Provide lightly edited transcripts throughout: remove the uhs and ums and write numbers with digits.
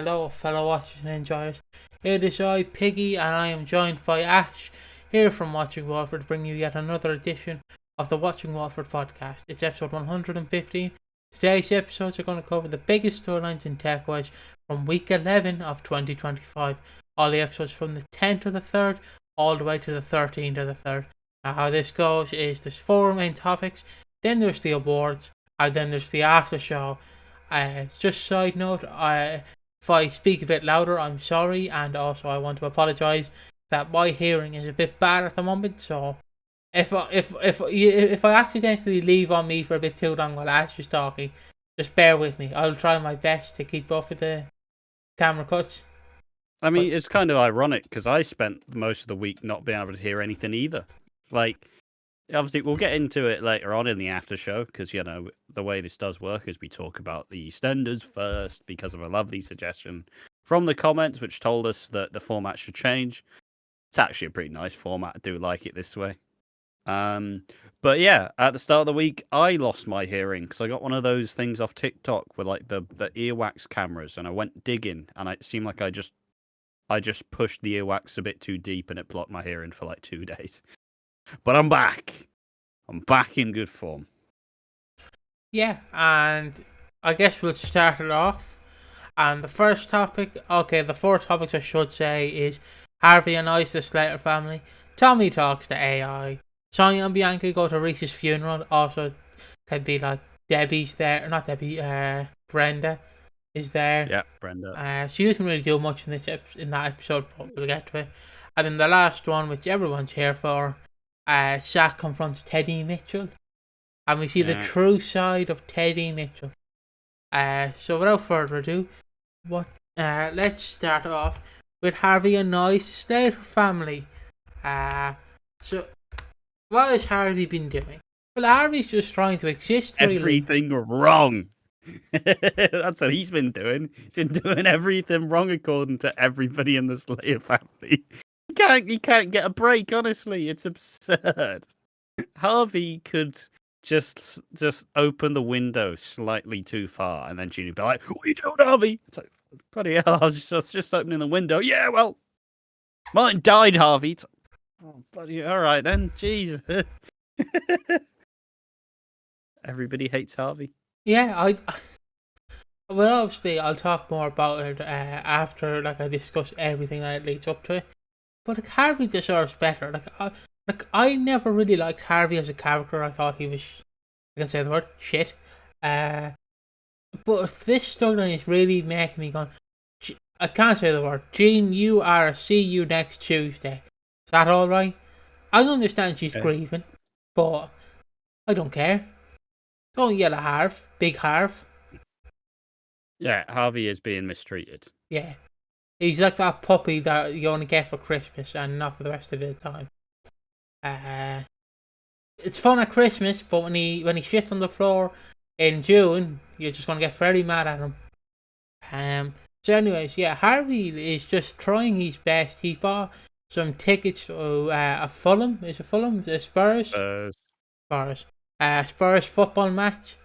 Hello, fellow watchers and enjoyers. It is I, Piggy, and I am joined by Ash, here from Watching Walford, to bring you yet another edition of the Watching Walford podcast. It's episode 115. Today's episodes are going to cover the biggest storylines in tech-wise from week 11 of 2025. All the episodes from the 10th of the 3rd, all the way to the 13th of the 3rd. Now, how this goes is there's 4 main topics, then there's the awards, and then there's the after show. Just side note, if I speak a bit louder, I'm sorry, and also I want to apologise that my hearing is a bit bad at the moment. So if I accidentally leave on me for a bit too long while Ash is talking, just bear with me. I'll try my best to keep up with the camera cuts. I mean, it's kind of ironic because I spent most of the week not being able to hear anything either. Like, obviously, we'll get into it later on in the after show because, you know, the way this does work is we talk about the EastEnders first because of a lovely suggestion from the comments which told us that the format should change. It's actually a pretty nice format. I do like it this way. But yeah, at the start of the week, I lost my hearing because I got one of those things off TikTok with like the earwax cameras, and I went digging, and it seemed like I just pushed the earwax a bit too deep, and it blocked my hearing for like 2 days. But I'm back. I'm back in good form. Yeah, and I guess we'll start it off. And the first topic, the 4 topics I should say is Harvey annoys the Slater family, Tommy talks to AI, Sonia and Bianca go to Reiss's funeral. Also, could be like Debbie's there, not Debbie, Brenda is there. Yeah, Brenda. She doesn't really do much in that episode, but we'll get to it. And then the last one, which everyone's here for, Zack confronts Teddy Mitchell, and we see the true side of Teddy Mitchell. So without further ado, let's start off with Harvey annoys the Slater family. So what has Harvey been doing? Well, Harvey's just trying to exist. Really. Everything wrong. That's what he's been doing. He's been doing everything wrong according to everybody in the Slater family. He can't get a break, honestly. It's absurd. Harvey could just open the window slightly too far, and then she'd be like, "What are you doing, Harvey?" It's like, bloody hell, I was just opening the window. Yeah, well, mine died, Harvey. It's like, oh, bloody, all right then. Jesus. Everybody hates Harvey. Yeah, well, obviously, I'll talk more about it after I discuss everything that leads up to it. But Harvey deserves better. I never really liked Harvey as a character. I thought he was, I can say the word, shit. But this storyline is really making me go, I can't say the word. Jean, you are a see you next Tuesday. Is that alright? I understand she's grieving, but I don't care. Don't yell at Harv. Big Harv. Yeah, Harvey is being mistreated. Yeah. He's like that puppy that you only get for Christmas and not for the rest of the time. It's fun at Christmas, but when he shits on the floor in June, you're just gonna get very mad at him. So anyways, yeah, Harvey is just trying his best. He bought some tickets to a Fulham. Is it Fulham? The Spurs? Spurs. Spurs football match.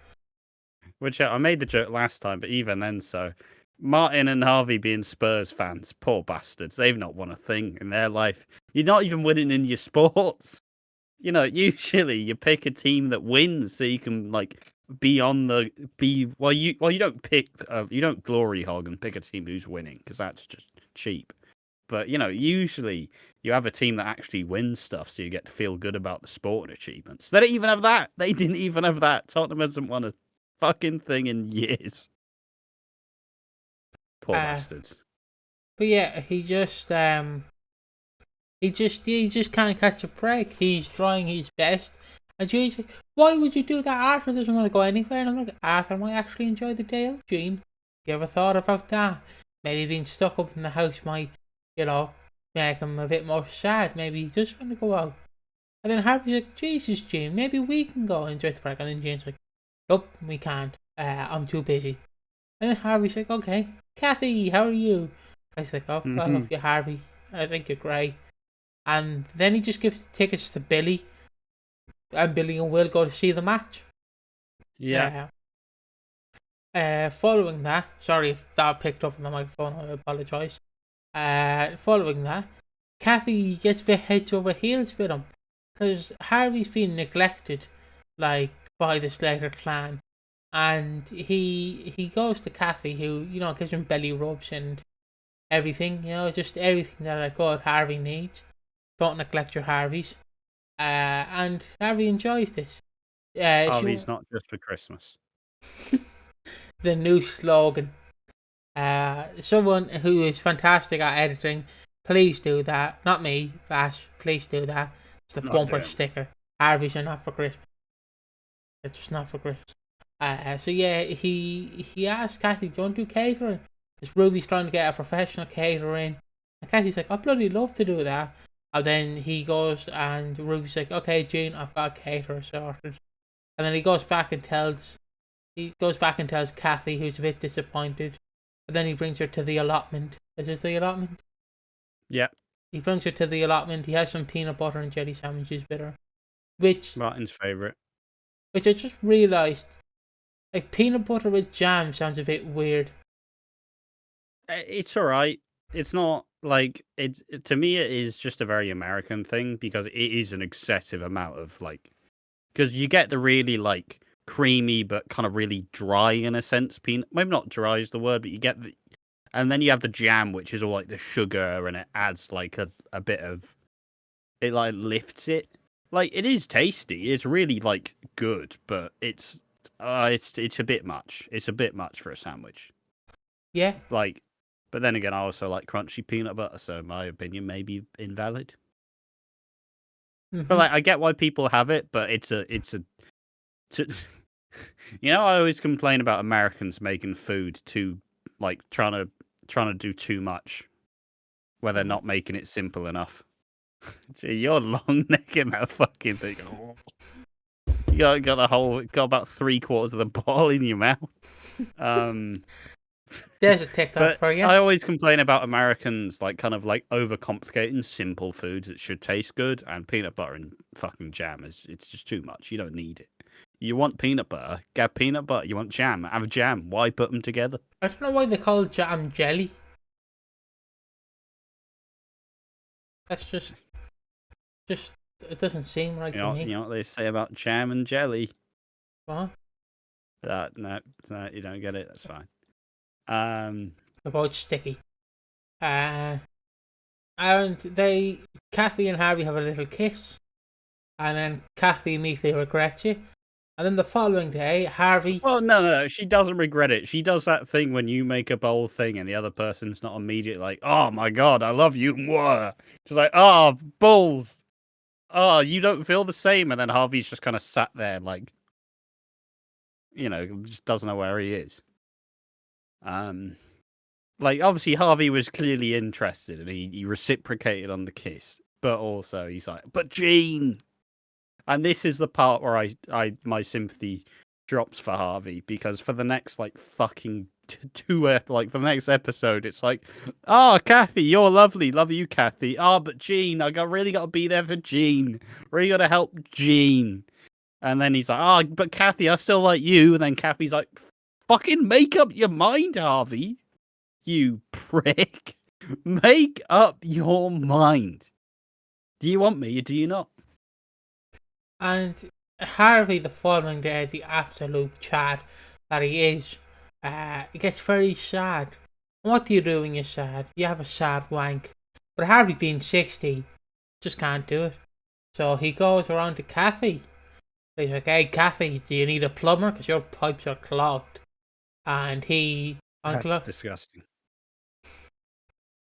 Which I made the joke last time, but even then, so Martin and Harvey being Spurs fans, poor bastards. They've not won a thing in their life. You're not even winning in your sports. You know, usually you pick a team that wins so you can you don't glory hog and pick a team who's winning because that's just cheap. But you know, usually you have a team that actually wins stuff, so you get to feel good about the sporting achievements. They don't even have that. They didn't even have that. Tottenham hasn't won a fucking thing in years. Poor bastards. But yeah, he just can't catch a break. He's trying his best, and Jean's like, "Why would you do that? Arthur doesn't want to go anywhere." And I'm like, "Arthur might actually enjoy the day out, Jean. You ever thought about that? Maybe being stuck up in the house might, make him a bit more sad. Maybe he does want to go out." And then Harvey's like, "Jesus, Jean, maybe we can go enjoy the break." And then Jean's like, "Nope, we can't. I'm too busy." And then Harvey's like, "Okay, Kathy, how are you?" I was like, "Oh, I love you, Harvey. I think you're great." And then he just gives the tickets to Billy, and Billy and Will go to see the match. Yeah. Following that, sorry if that picked up on the microphone, I apologise. Following that, Kathy gets a bit heads over heels with him because Harvey's been neglected, like by the Slater clan, and he goes to Kathy, who gives him belly rubs and everything, just everything that a good Harvey needs. Don't neglect your Harveys. And Harvey enjoys this. Harvey's not just for Christmas. The new slogan. Someone who is fantastic at editing, please do that. Not me, Ash. Please do that. It's the bumper sticker. Harvey's are not for Christmas. It's just not for Christmas. So yeah, he asked Kathy, "Do you want to do catering?" Because Ruby's trying to get a professional caterer in, and Kathy's like, "I'd bloody love to do that." And then he goes, and Ruby's like, "Okay, Jean, I've got a caterer sorted." And then he goes back and tells Kathy, who's a bit disappointed. And then he brings her to the allotment. Is it the allotment? Yeah. He brings her to the allotment. He has some peanut butter and jelly sandwiches with her, which Martin's favourite. Which I just realised, like peanut butter with jam sounds a bit weird. It's alright. It's not like it. To me, it is just a very American thing because it is an excessive amount of like, because you get the really like creamy but kind of really dry in a sense peanut. Maybe not dry is the word, but you get the, and then you have the jam, which is all like the sugar, and it adds like a bit of, it like lifts it. Like it is tasty. It's really like good, but it's a bit much. It's a bit much for a sandwich. Yeah. Like, but then again, I also like crunchy peanut butter, so my opinion may be invalid. But like, I get why people have it, but it's a you know, I always complain about Americans making food too, like trying to do too much, where they're not making it simple enough. Gee, you're long necking that fucking thing. You got about 3/4 of the ball in your mouth. There's a TikTok for you. I always complain about Americans like kind of like overcomplicating simple foods that should taste good, and peanut butter and fucking jam it's just too much. You don't need it. You want peanut butter, get peanut butter. You want jam, have jam. Why put them together? I don't know why they call jam jelly. That's just it doesn't seem right to me. You know what they say about jam and jelly? What? No, you don't get it. That's fine. About sticky. And Kathy and Harvey have a little kiss, and then Kathy immediately regrets it. And then the following day, Harvey. Well, no, she doesn't regret it. She does that thing when you make a bold thing and the other person's not immediately like, "Oh my god, I love you." Mwah. She's like, "Oh, balls. Oh, you don't feel the same." And then Harvey's just kind of sat there like, just doesn't know where he is. Like obviously Harvey was clearly interested and he reciprocated on the kiss, but also he's like, "But Jean." And this is the part where my sympathy drops for Harvey, because for the next like fucking for the next episode, it's like, "Oh, Kathy, you're lovely, love you, Kathy. Oh, but Jean, really got to be there for Jean. Really got to help Jean." And then he's like, "Oh, but Kathy, I still like you." And then Kathy's like, "Fucking make up your mind, Harvey. You prick. Make up your mind. Do you want me or do you not?" And Harvey, the following day, the absolute Chad that he is, it gets very sad. What do you do when you're sad? You have a sad wank. But Harvey, being 60, just can't do it. So he goes around to Kathy. He's like, "Hey, Kathy, do you need a plumber? Because your pipes are clogged." And That's disgusting.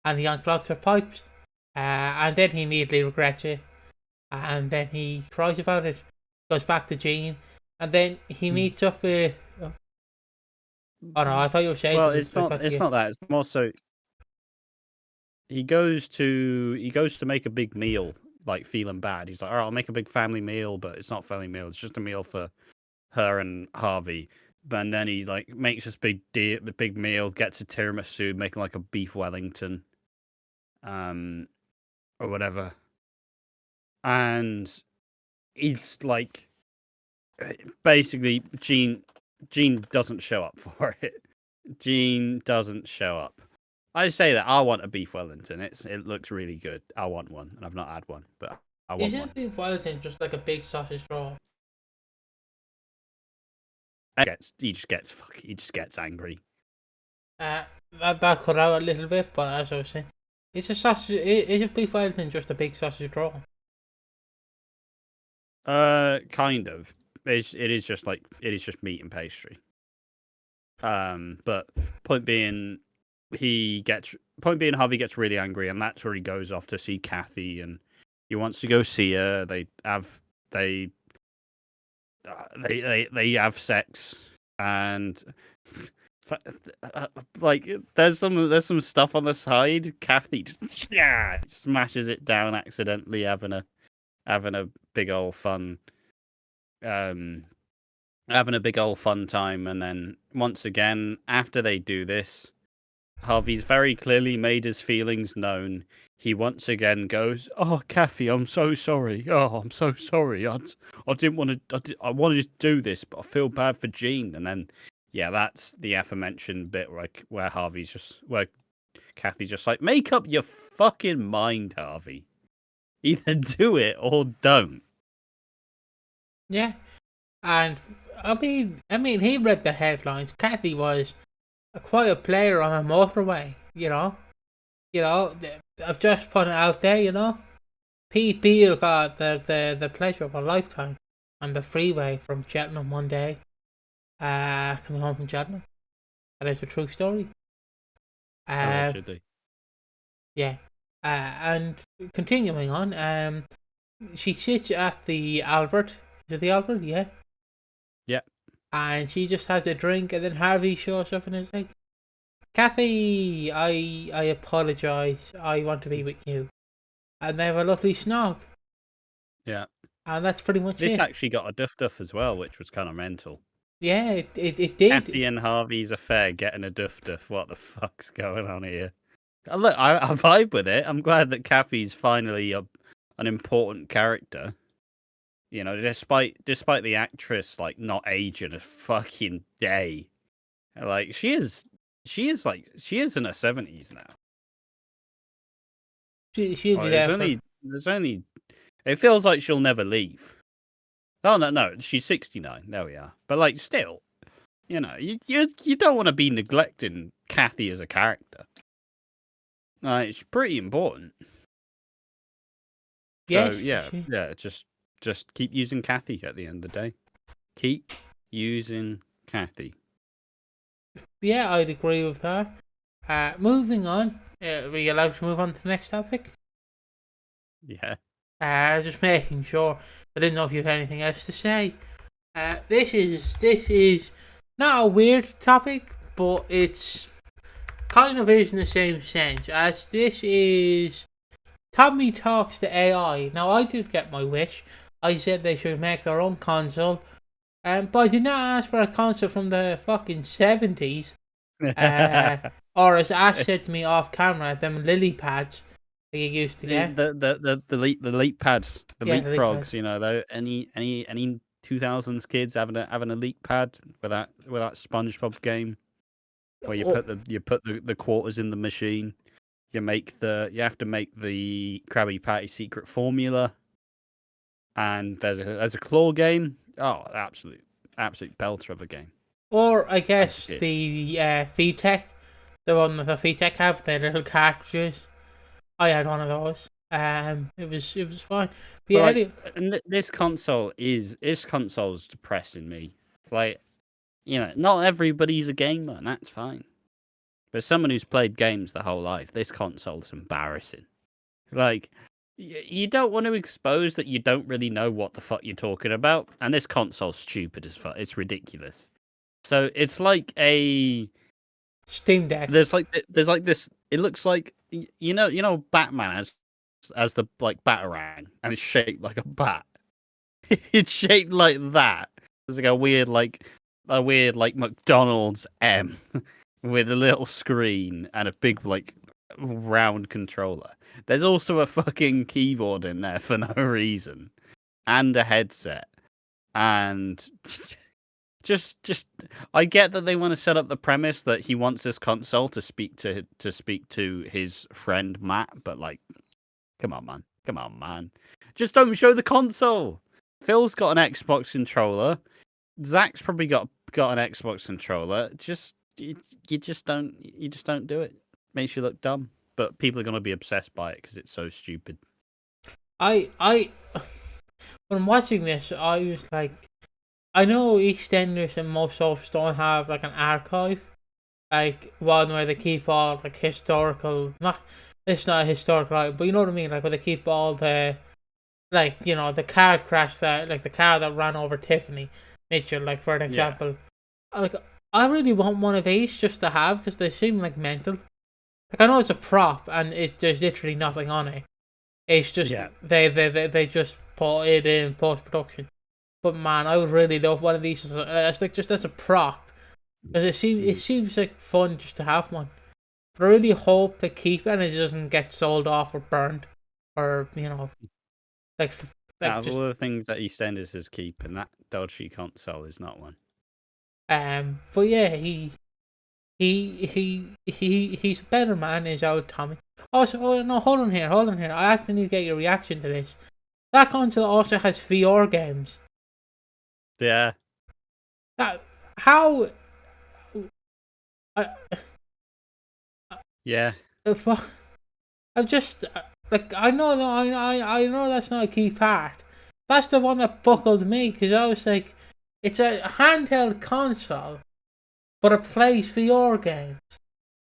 And he unclogs her pipes. And then he immediately regrets it. And then he cries about it. Goes back to Jean. And then he meets up with... Oh no, I thought you were saying... Well, it's not that. It's more so... He goes to make a big meal, like feeling bad. He's like, "All right, I'll make a big family meal," but it's not a family meal. It's just a meal for her and Harvey. And then he like makes this big meal, gets a tiramisu, making like a beef Wellington, or whatever. And it's like basically Jean Gene doesn't show up for it. Gene doesn't show up. I say that I want a beef Wellington. It looks really good. I want one, and I've not had one, but I want one. Isn't beef Wellington just like a big sausage roll? He just gets angry. That cut out a little bit, but as I was saying, is a beef Wellington just a big sausage roll? Kind of. It is just meat and pastry. But point being, Harvey gets really angry, and that's where he goes off to see Kathy, and he wants to go see her. They have sex, and like there's some stuff on the side. Kathy just smashes it down accidentally, having a big old fun. Having a big old fun time, and then once again, after they do this, Harvey's very clearly made his feelings known. He once again goes, "Oh, Kathy, I'm so sorry. Oh, I'm so sorry. I didn't want to. I wanted to do this, but I feel bad for Gene." And then, yeah, that's the aforementioned bit where Kathy's just like, "Make up your fucking mind, Harvey. Either do it or don't." Yeah, and I mean, he read the headlines. Kathy was quite a player on a motorway, I've just put it out there, Pete Beale got the pleasure of a lifetime on the freeway from Cheltenham one day, coming home from Cheltenham. That is a true story. Should they? Yeah. And continuing on, she sits at the Albert. Is it the Albert? Yeah. Yeah. And she just has a drink, and then Harvey shows up and is like, "Kathy, I apologise. I want to be with you." And they have a lovely snog. Yeah. And that's pretty much This it. actually got a duff as well, which was kind of mental. Yeah, it did. Kathy and Harvey's affair getting a duff. What the fuck's going on here? Look, I vibe with it. I'm glad that Kathy's finally an important character. Despite the actress like not aging a fucking day, like she is in her 70s now. She'll be there. There's only. It feels like she'll never leave. Oh no, she's 69. There we are. But like, still, you don't want to be neglecting Kathy as a character. It's pretty important. Yes, So yeah, just keep using Kathy at the end of the day. Keep using Kathy. Yeah, I'd agree with that. Moving on. Are we allowed to move on to the next topic? Yeah. Just making sure. I didn't know if you have anything else to say. This is not a weird topic, but it's kind of is in the same sense as this is Tommy Talks to AI. Now, I did get my wish. I said they should make their own console, but I did not ask for a console from the fucking 70s. Or as Ash said to me off camera, them lily pads that you used to get. The leap pads, the Yeah, leapfrogs. pads. Though any 2000s kids having a leap pad with that SpongeBob game where you put the quarters in the machine. You have to make the Krabby Patty secret formula, and there's a claw game. Oh, absolute belter of a game. Or I guess the feed tech, the one that the feed tech have, the little cartridges. I had one of those. It was fine. But yeah, anyway, and this console's depressing me. Like, not everybody's a gamer, and that's fine. But someone who's played games their whole life, this console's embarrassing. Like, you don't want to expose that you don't really know what the fuck you're talking about, and this console's stupid as fuck. It's ridiculous. So it's like a Steam Deck. There's like this. It looks like Batman as the like batarang, and it's shaped like a bat. It's shaped like that. There's like a weird McDonald's M with a little screen and a big like round controller. There's also a fucking keyboard in there for no reason, and a headset, and Just, I get that they want to set up the premise that he wants this console to speak to his friend Matt, but like, come on, man, just don't show the console. Phil's got an Xbox controller. Zack's probably got an Xbox controller. You just don't do it. Makes you look dumb, but people are gonna be obsessed by it because it's so stupid. I when watching this, I was like, I know EastEnders and most soaps don't have like an archive, like one where they keep all like historical. Not it's not a historical item, but you know what I mean. Like where they keep all the, like, you know, the car crash that, like the car that ran over Tiffany Mitchell, like for an example. Like I really want one of these just to have because they seem like mental. Like I know it's a prop and there's literally nothing on it. It's just they just put it in post production. But man, I would really love one of these as like just as a prop, because it seems like fun just to have one. But I really hope they keep it and it doesn't get sold off or burned, or you know, like Out of all the things that EastEnders is keeping, that dodgy console is not one. But yeah, he's a better man, is old Tommy. Also, no, hold on here. I actually need to get your reaction to this. That console also has VR games. Yeah. How? Yeah. I'm just like I know that's not a key part. That's the one that buckled me because I was like, it's a handheld console, but it plays VR games.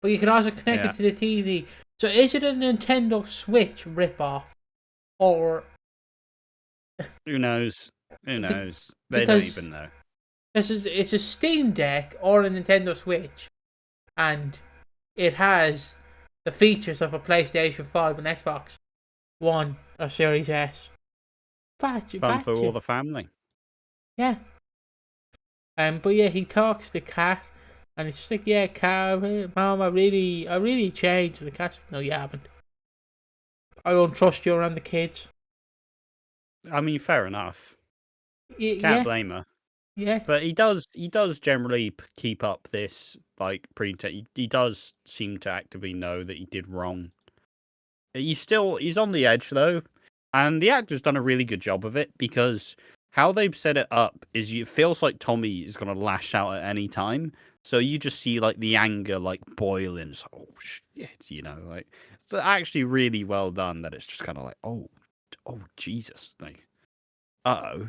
But you can also connect it to the TV. So is it a Nintendo Switch ripoff, or who knows? Who knows? They don't even know. It's a Steam Deck or a Nintendo Switch, and it has the features of a PlayStation 5 and Xbox One or Series S. Fun for all the family. Yeah. But yeah, he talks to the cat, and it's just like, yeah, cat, Mom, I really changed. And the cat's like, no, you haven't. I don't trust you around the kids. I mean, fair enough. Can't blame her. Yeah. But he does generally keep up this, like, he does seem to actively know that he did wrong. He's on the edge, though. And the actor's done a really good job of it, because how they've set it up is it feels like Tommy is going to lash out at any time. So you just see, like, the anger, like, boiling. So, oh, shit, you know, like, it's actually really well done that it's just kind of like, oh, Jesus, like, uh-oh.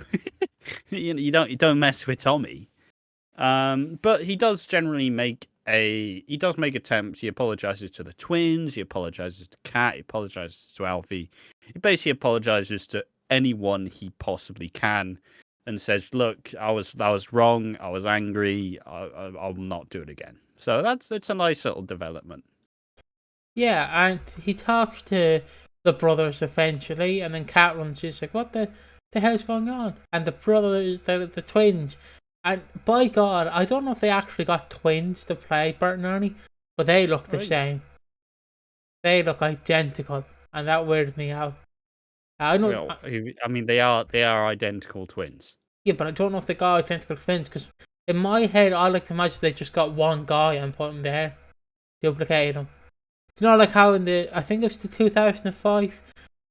you don't mess with Tommy. But he does generally make attempts. He apologizes to the twins, he apologizes to Kat, he apologizes to Alfie. He basically apologizes to anyone he possibly can and says, look, I was wrong, I was angry, I'll not do it again. So it's a nice little development. Yeah, and he talks to the brothers eventually, and then Kat runs. She's like, "What the hell's going on?" And the brothers, the twins, and by God, I don't know if they actually got twins to play Bert and Ernie, but they look the same. They look identical, and that weirded me out. I know. I mean, they are identical twins. Yeah, but I don't know if they got identical twins, because in my head, I like to imagine they just got one guy and put him there, duplicated him. You know, like how in I think it was the 2005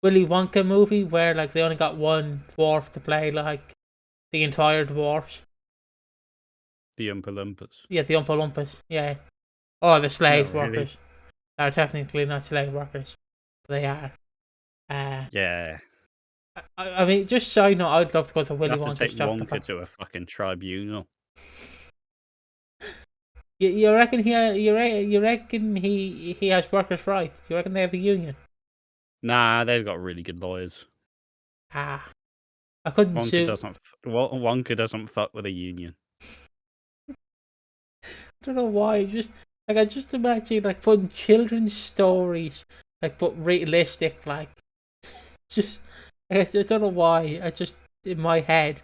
Willy Wonka movie where like they only got one dwarf to play like the entire dwarfs. The Oompa Loompas. Yeah, the Oompa Loompas. Yeah. Or the slave workers. They're technically not slave workers. They are. Yeah. I mean, just so you know, I'd love to go to Willy Wonka's shop. Wonka to a fucking tribunal. You reckon he has workers' rights? You reckon they have a union? Nah, they've got really good lawyers. I couldn't sue. Wonka doesn't fuck with a union. I don't know why. I just imagine like putting children's stories, like but realistic, like just I don't know why. I just in my head,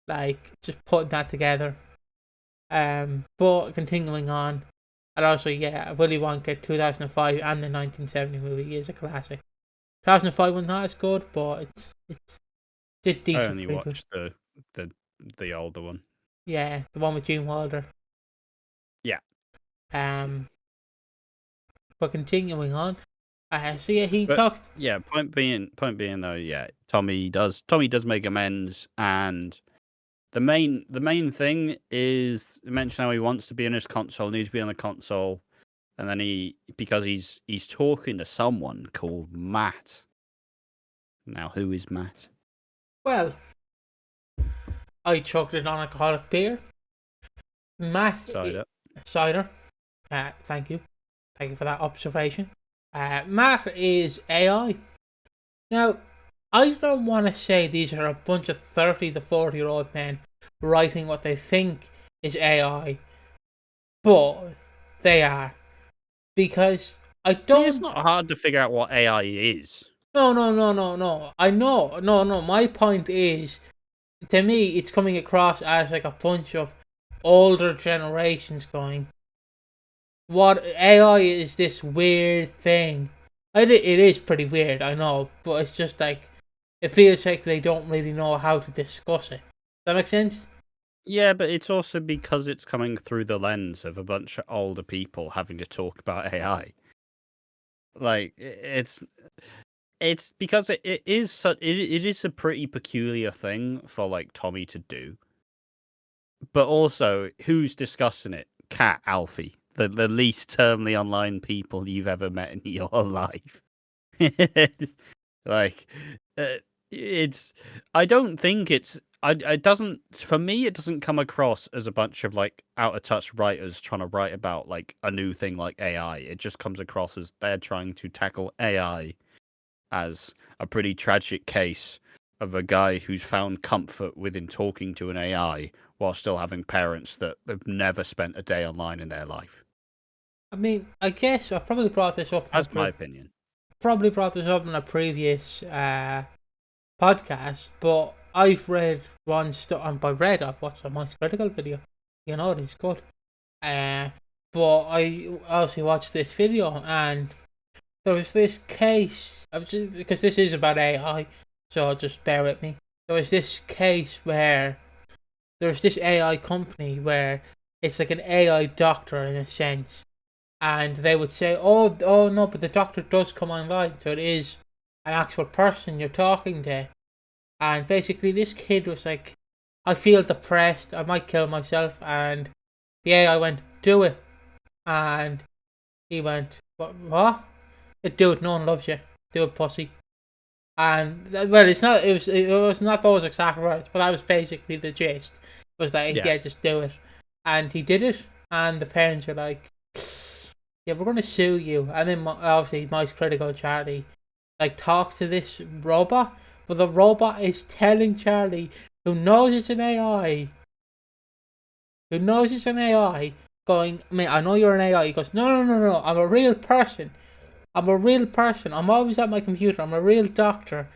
like just putting that together. But continuing on, and also Willy Wonka 2005 and the 1970 movie is a classic. 2005 was not as good, but it's decent. I only watched the older one. Yeah, the one with Gene Wilder. Yeah. But continuing on, so yeah, he But talks. yeah, point being though, yeah, Tommy does make amends, and the main thing is mention how he wants to be on his console, needs to be on the console, and then because he's talking to someone called Matt. Now, who is Matt? Well, I chugged a non-alcoholic beer. Matt Cider. Cider. Thank you for that observation. Matt is AI. Now, I don't want to say these are a bunch of 30 to 40-year-old men writing what they think is AI, but they are. Because I don't. It's not hard to figure out what AI is. No. I know. No. My point is, to me, it's coming across as like a bunch of older generations going, what AI is this weird thing. It is pretty weird, I know, but it's just like, it feels like they don't really know how to discuss it. Does that make sense? Yeah, but it's also because it's coming through the lens of a bunch of older people having to talk about AI. Like, it's because it is it is a pretty peculiar thing for like Tommy to do. But also, who's discussing it? Cat Alfie, the least termly online people you've ever met in your life. Like, it's. I don't think it's. It doesn't. For me, it doesn't come across as a bunch of like out of touch writers trying to write about like a new thing like AI. It just comes across as they're trying to tackle AI as a pretty tragic case of a guy who's found comfort within talking to an AI while still having parents that have never spent a day online in their life. I mean, I guess I probably brought this up. That's my opinion. Probably brought this up in a previous podcast, but I've read one and by read, I've watched a most critical video. You know, it's good. But I also watched this video, and there was this case. Because this is about AI, so just bear with me. There was this case where there's this AI company where it's like an AI doctor in a sense, and they would say, "Oh no, but the doctor does come online, so it is an actual person you're talking to." And basically, this kid was like, "I feel depressed. I might kill myself," and the AI went, "Do it," and he went, "What? Dude, no one loves you. Do it, pussy." And well, it's not. It was not those exact words, but that was basically the gist. Was that yeah, just do it, and he did it, and the parents were like, "Yeah, we're gonna sue you." And then obviously, Most Critical Charlie like talks to this robot, but the robot is telling Charlie, who knows it's an AI, going, "Mate, I know you're an AI." He goes, "No, I'm a real person. I'm always at my computer. I'm a real doctor."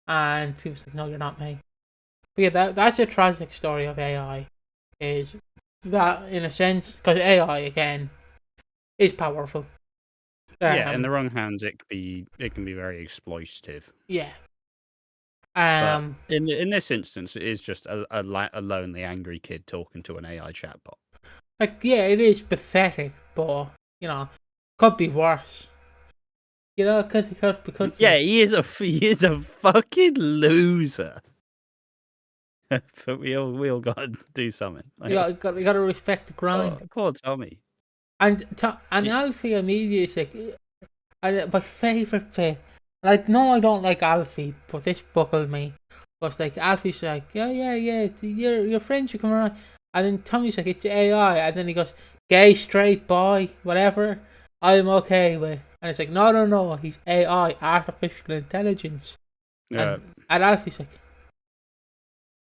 And he was like, "No, you're not, mate." But yeah, that's a tragic story of AI. Is that in a sense, because AI again is powerful. Yeah, in the wrong hands, it can be very exploitative. Yeah. But in this instance, it is just a lonely, angry kid talking to an AI chatbot. Like, yeah, it is pathetic, but you know, could be worse. You know, it could be. Yeah, he is a fucking loser. But we all got to do something. Like, You gotta respect the grind. Oh, poor Tommy. And Alfie immediately is like, my favourite bit. Like, no, I don't like Alfie, but this buckled me. Was like, Alfie's like, yeah, your friends should come around. And then Tommy's like, it's AI. And then he goes, gay, straight, boy, whatever, I'm okay with. And it's like, no, he's AI, artificial intelligence. Yeah. And Alfie's like,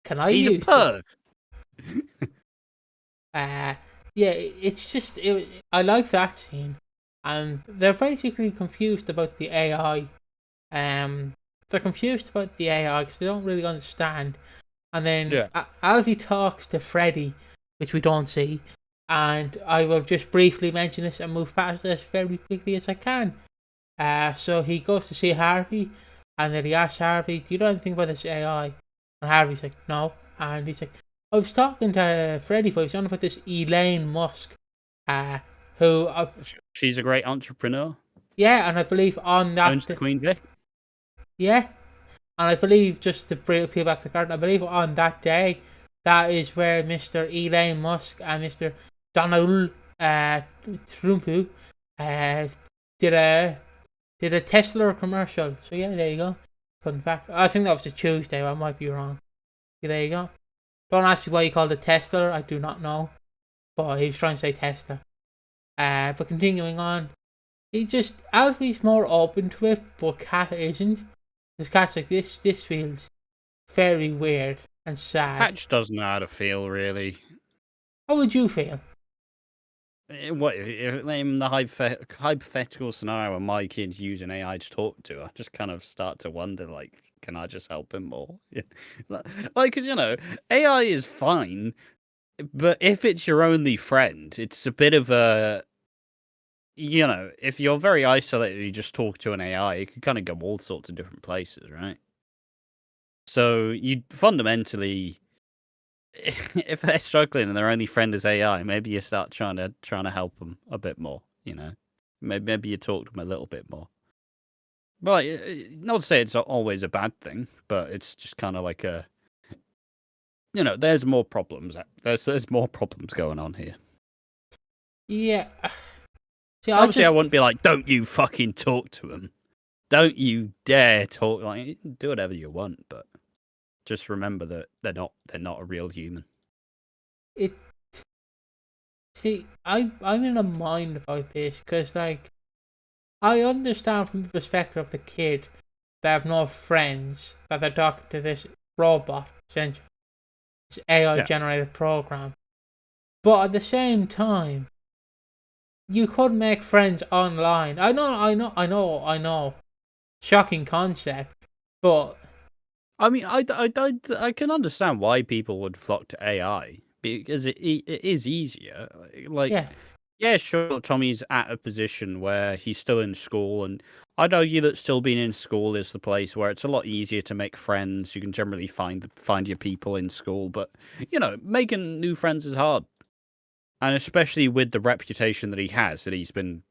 can I He's use a perv. Yeah, it's just, I like that scene. And they're basically confused about the AI. They're confused about the AI because they don't really understand. And then Alfie talks to Freddy, which we don't see. And I will just briefly mention this and move past this very quickly as I can. So he goes to see Harvey, and then he asks Harvey, "Do you know anything about this AI?" And Harvey's like, "No." And he's like, I was talking to Freddie, but I was on about this Elaine Musk, who, She's a great entrepreneur. yeah, and I believe on that, Owns the Queen Vic. yeah, and I believe, just to bring people back to the garden, I believe on that day, that is where Mr. Elon Musk and Mr. Donald Trump did a Tesla commercial. So yeah, there you go. Fun fact. I think that was a Tuesday. I might be wrong. Yeah, there you go. Don't ask me why he called it Tesla. I do not know. But he was trying to say Tesla. But continuing on, Alfie's more open to it, but Kat isn't. Because Kat's like, this feels very weird and sad. Hatch doesn't know how to feel, really. How would you feel? What if in the hypothetical scenario where my kid's using AI to talk to, I just kind of start to wonder, like, can I just help him more? Like, because AI is fine, but if it's your only friend, it's a bit of a, if you're very isolated, you just talk to an AI, it can kind of go all sorts of different places, right? So you fundamentally, if they're struggling and their only friend is AI, maybe you start trying to help them a bit more. Maybe you talk to them a little bit more. Well, not to say it's always a bad thing, but it's just kind of like a, there's more problems. There's more problems going on here. Yeah. See, obviously, I wouldn't be like, don't you fucking talk to him. Don't you dare talk. Like, do whatever you want, but just remember that they're not a real human. I'm in a mind about this because, like, I understand from the perspective of the kid that have no friends, that they're talking to this robot, essentially, this AI generated program. But at the same time, you could make friends online. I know. Shocking concept, but I mean, I can understand why people would flock to AI because it is easier. Like, yeah, sure, Tommy's at a position where he's still in school, and I'd argue that still being in school is the place where it's a lot easier to make friends. You can generally find your people in school, but making new friends is hard, and especially with the reputation that he has, that he's been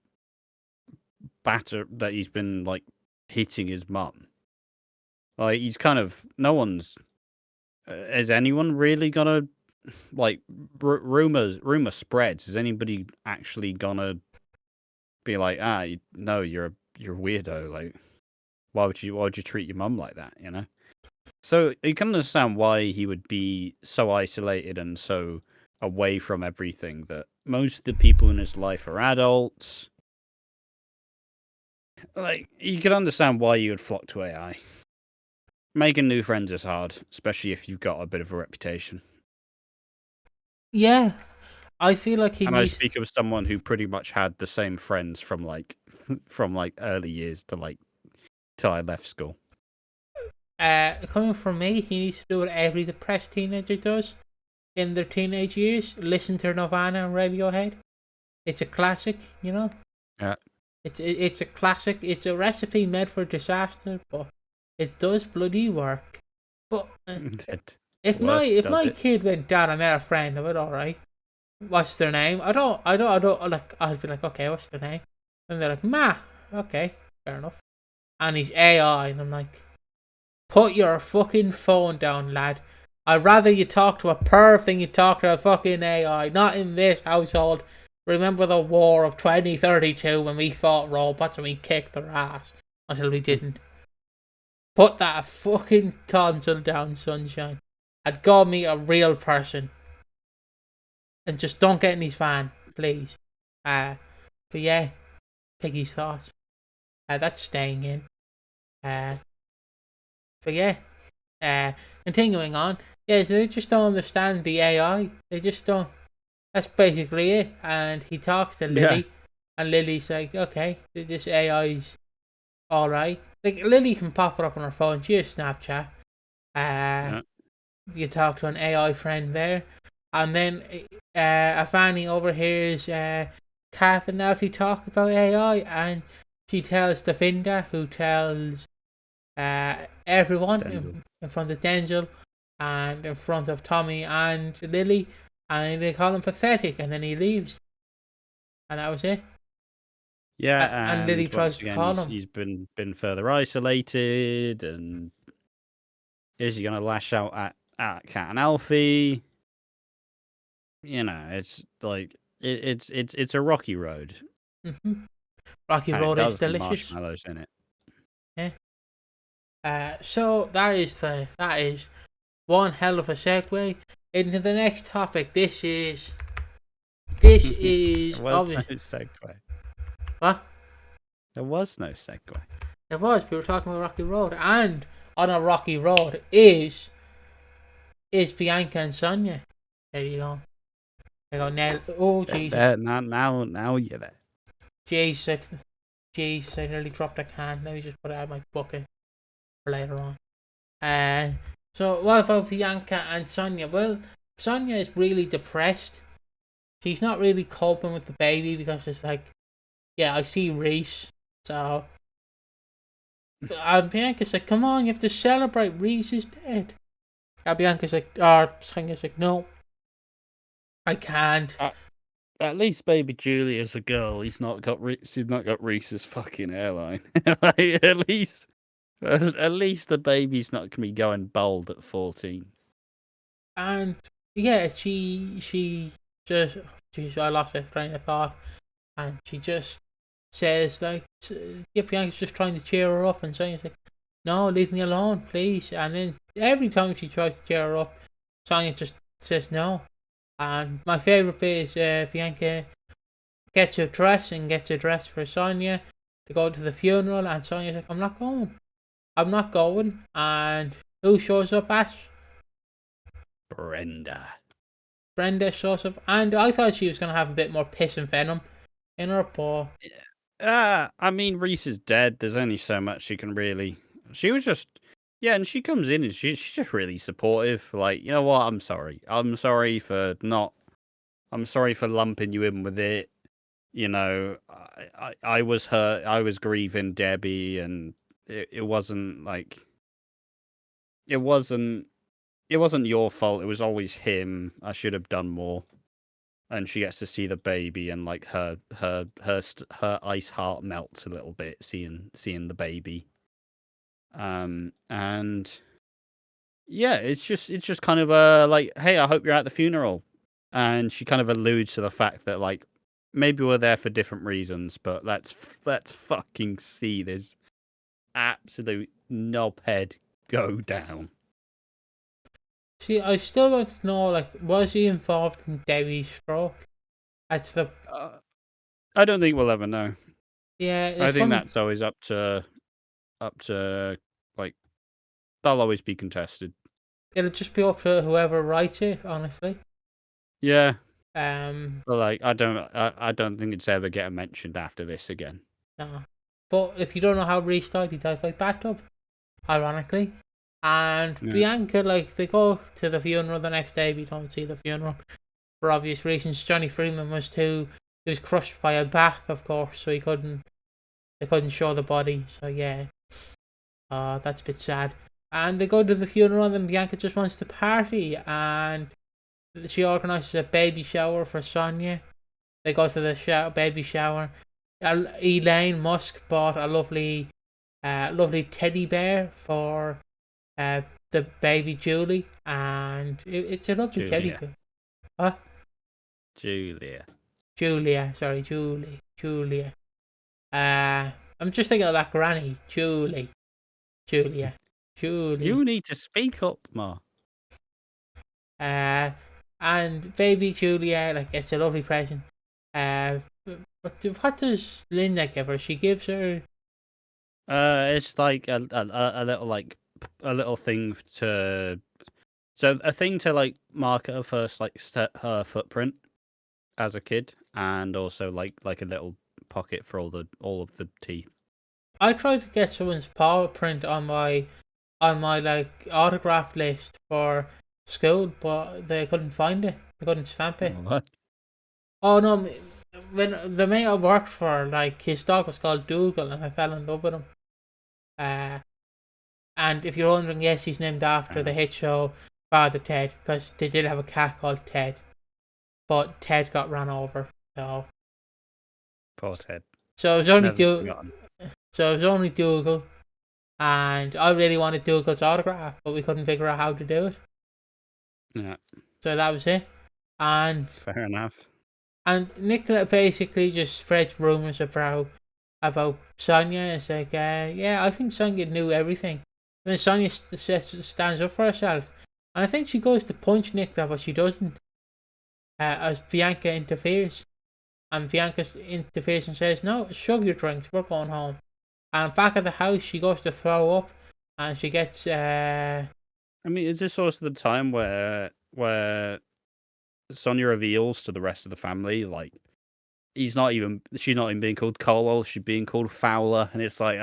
like hitting his mum. Like, he's kind of, no one's, is anyone really gonna, like, rumor spreads, is anybody actually gonna be like, no, you're a weirdo, like, why would you treat your mum like that, So you can understand why he would be so isolated and so away from everything, that most of the people in his life are adults. Like, you can understand why you would flock to AI. Making new friends is hard, especially if you've got a bit of a reputation. Yeah, I feel like I speak of someone who pretty much had the same friends from early years to till I left school. Coming from me, he needs to do what every depressed teenager does in their teenage years: listen to Nirvana and Radiohead. It's a classic, Yeah. It's a classic. It's a recipe made for disaster, but it does bloody work. But if my kid went down and met a friend, I would, alright, what's their name? I don't like. I'd be like, okay, what's their name? And they're like, Ma. Okay, fair enough. And he's AI, and I'm like, put your fucking phone down, lad. I'd rather you talk to a perv than you talk to a fucking AI. Not in this household. Remember the war of 2032 when we fought robots and we kicked their ass until we didn't. Put that fucking console down, sunshine. I'd go meet a real person. And just don't get in his van, please. But yeah, Piggy's thoughts. That's staying in. But yeah, continuing on. Yeah, so they just don't understand the AI. They just don't. That's basically it. And he talks to Lily, and Lily's like, okay, this AI's alright. Like, Lily can pop it up on her phone. She has Snapchat. You talk to an AI friend there. And then Avani overhears Kath and Alfie talk about AI, and she tells Davinda, who tells everyone in front of Denzel, and in front of Tommy and Lily, and they call him pathetic, and then he leaves, and that was it. Yeah, And Lily and tries once to again, call him. he's been further isolated, and is he going to lash out at Cat and Alfie? You know, it's like it's a rocky road, Rocky and it Road is does have delicious. marshmallows in it. Yeah. So that is one hell of a segue into the next topic. This is There was no obvious. segue. What? There was no segue. It was. We were talking about Rocky Road, and on a Rocky Road is Bianca and Sonia. There you go. I go now. Oh Jesus! Now you're there. Jesus! Jesus! I nearly dropped a can. Let me just put it out of my bucket for later on. So what about Bianca and Sonia? Well, Sonia is really depressed. She's not really coping with the baby because it's like, yeah, I see Reiss. So Bianca's like, come on, you have to celebrate. Reiss is dead. And Bianca's like, or Sonia's like, no, I can't. At least baby Julia's a girl. She's not got Reese's fucking hairline. Like, at least the baby's not gonna be going bald at 14. And yeah, she just, I lost my train of thought, and she just says like, yeah, Bianca's just trying to cheer her up, and Sonia's like, no, leave me alone, please. And then every time she tries to cheer her up, Sonia just says no. And my favourite bit is Bianca gets her dress for Sonia to go to the funeral, and Sonia's like, I'm not going. And who shows up, Ash? Brenda Shows up, and I thought she was going to have a bit more piss and venom in her, but... I mean, Reiss is dead. There's only so much she can really... She was just... Yeah, and she comes in and she's just really supportive. Like, you know what? I'm sorry. I'm sorry for lumping you in with it. You know, I was hurt. I was grieving Debbie, and it wasn't like... It wasn't your fault. It was always him. I should have done more. And she gets to see the baby, and like her ice heart melts a little bit seeing the baby. And yeah, it's just kind of like, hey, I hope you're at the funeral. And she kind of alludes to the fact that like maybe we're there for different reasons, but let's fucking see this absolute knobhead go down. See, I still want to know, like, was he involved in Debbie's stroke? That's the... I don't think we'll ever know. Yeah, I think that's always up to like, they'll always be contested. It'll just be up to whoever writes it, honestly. Yeah. But like, I don't think it's ever getting mentioned after this again. No. But if you don't know how Reiss died, he died by bathtub, ironically. And yeah. Bianca, like, they go to the funeral the next day. We don't see the funeral for obvious reasons. Johnny Freeman he was crushed by a bath, of course, so they couldn't show the body. So yeah, that's a bit sad. And they go to the funeral, and then Bianca just wants to party, and she organises a baby shower for Sonia. They go to the baby shower. Elaine Musk bought a lovely teddy bear for the baby Julie, and it's a lovely teddy bear. What? Julia. I'm just thinking of that granny, Julia. You need to speak up, Ma. And baby Julia, like, it's a lovely present. What does Linda give her? She gives her... it's like a little thing to... So a thing to, like, mark her first, like, her footprint as a kid, and also, like a little pocket for all of the teeth. I tried to get someone's paw print on my like, autograph list for school, but they couldn't find it. They couldn't stamp it. What? Oh, no, when the mate I worked for, like, his dog was called Dougal, and I fell in love with him. And if you're wondering, yes, he's named after the hit show father Ted, because they did have a cat called Ted, but Ted got run over. So, Poor Ted. so it was only Never forgotten. So it was only Dougal, and I really wanted Dougal's autograph, but we couldn't figure out how to do it. Yeah, So that was it. And fair enough. Nicola basically just spreads rumours about Sonia. It's like, yeah, I think Sonia knew everything. And then Sonia stands up for herself. And I think she goes to punch Nicola, but she doesn't. As Bianca interferes. And Bianca interferes and says, no, shove your drinks, we're going home. And back at the house, she goes to throw up. And she gets... I mean, is this also the time where Sonia reveals to the rest of the family, like, she's not even being called Colwell, she's being called Fowler, and it's like,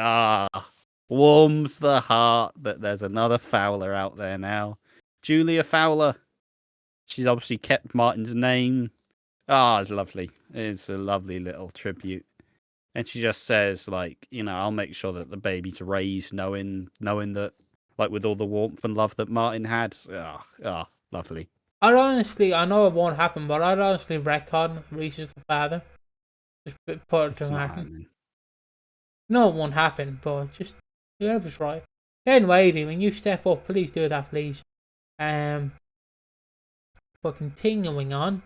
warms the heart that there's another Fowler out there now. Julia Fowler. She's obviously kept Martin's name. It's lovely. It's a lovely little tribute. And she just says, like, I'll make sure that the baby's raised knowing that, like, with all the warmth and love that Martin had. Lovely. I know it won't happen, but I'd honestly retcon Reiss is the father. Just put it to Martin. No, it won't happen, but just whoever's right. Then Wadey, when you step up, please do that, please. But continuing on,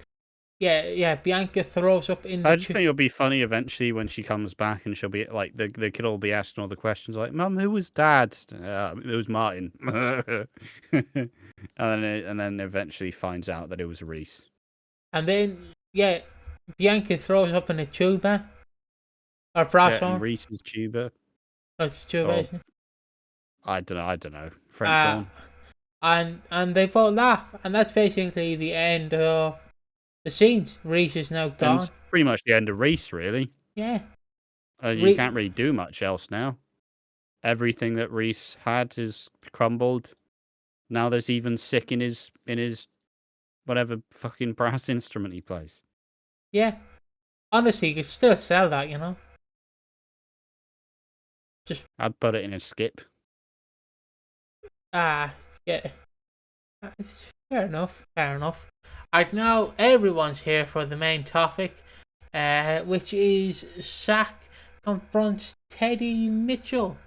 yeah, Bianca throws up in the. I just think it'll be funny eventually when she comes back and she'll be like, they could all be asking all the questions like, "Mum, who was Dad?" It was Martin. and then eventually finds out that it was Reiss. And then, yeah, Bianca throws up in a tuba. Or brass horn. Reiss's tuba. That's tuba, isn't it? I don't know. French horn. And they both laugh, and that's basically the end of the scenes. Reiss is now gone. And it's pretty much the end of Reiss, really. Yeah. You can't really do much else now. Everything that Reiss had is crumbled. Now there's even sick in his whatever fucking brass instrument he plays. Yeah. Honestly, you could still sell that, Just I'd put it in a skip. yeah. Fair enough. And now everyone's here for the main topic, which is Zack confronts Teddy Mitchell.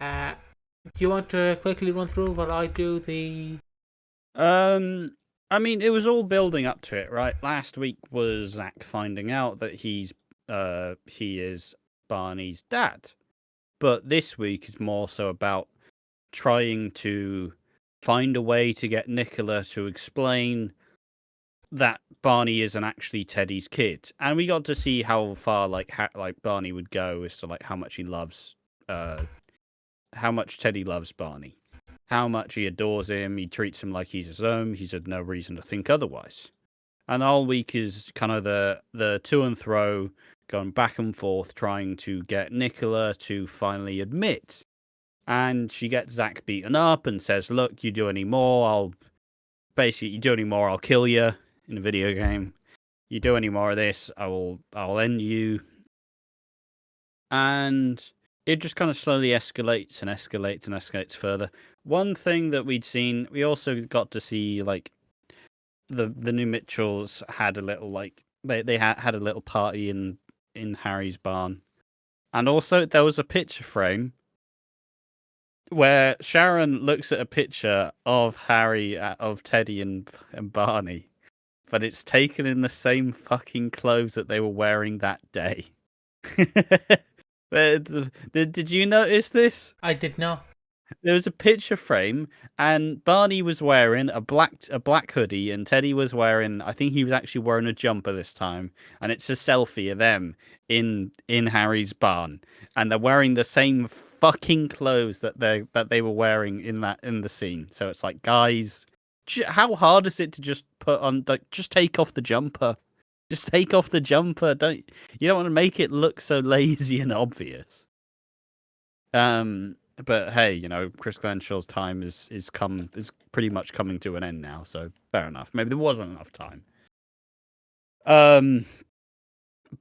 Do you want to quickly run through while I do the... I mean, it was all building up to it, right? Last week was Zack finding out that he is Barney's dad. But this week is more so about trying to find a way to get Nicola to explain that Barney isn't actually Teddy's kid. And we got to see how far like Barney would go as to like how much he loves how much Teddy loves Barney. How much he adores him, he treats him like he's his own, he's had no reason to think otherwise. And all week is kind of the to and fro, going back and forth, trying to get Nicola to finally admit. And she gets Zack beaten up and says, "Look, you do any more, I'll kill you in a video game. You do any more of this, I'll end you." And it just kind of slowly escalates and escalates and escalates further. One thing that we also got to see, like, the new Mitchells had a little, like, they had a little party in Harry's barn. And also there was a picture frame where Sharon looks at a picture of Teddy and Barney, but it's taken in the same fucking clothes that they were wearing that day. Did you notice this? I did not. There was a picture frame, and Barney was wearing a black hoodie, and Teddy was wearing, I think he was actually wearing a jumper this time, and it's a selfie of them in Harry's barn, and they're wearing the same fucking clothes that they were wearing in the scene. So it's like, guys, how hard is it to just put on, like, just take off the jumper? Just take off the jumper. You don't want to make it look so lazy and obvious. But hey, Chris Glenshaw's time is pretty much coming to an end now, so fair enough. Maybe there wasn't enough time.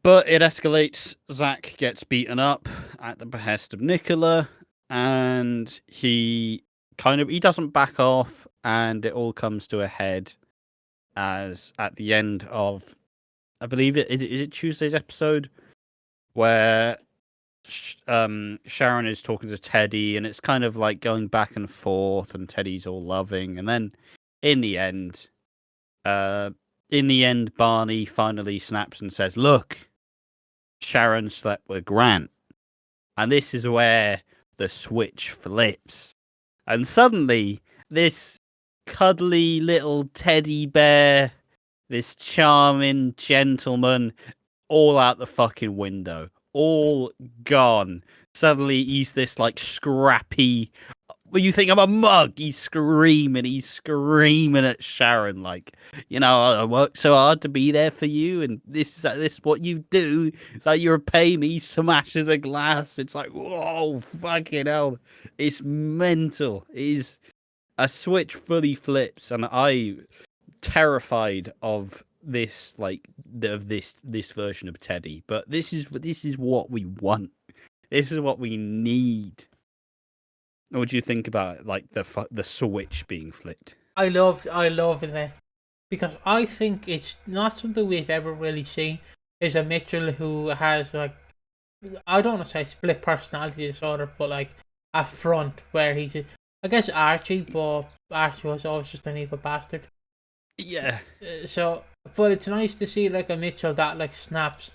But it escalates. Zack gets beaten up at the behest of Nicola, and he he doesn't back off, and it all comes to a head as at the end of, I believe is it Tuesday's episode where Sharon is talking to Teddy, and it's kind of like going back and forth, and Teddy's all loving, and then in the end, Barney finally snaps and says, "Look, Sharon slept with Grant," and this is where the switch flips, and suddenly this cuddly little teddy bear, this charming gentleman, all out the fucking window, all gone. Suddenly he's this like scrappy. Well, you think I'm a mug? He's screaming at Sharon, like, I worked so hard to be there for you, and this is what you do. It's like you repay me. Smashes a glass. It's like, whoa, fucking hell! It's mental. It's a switch fully flips, and I terrified of this, like of this version of Teddy. But this is what we want. This is what we need. What do you think about it, like the switch being flipped? I love it because I think it's not something we've ever really seen. Is a Mitchell who has like, I don't want to say split personality disorder, but like a front where he's, I guess Archie, but Archie was always just an evil bastard. Yeah. So, but it's nice to see like a Mitchell that like snaps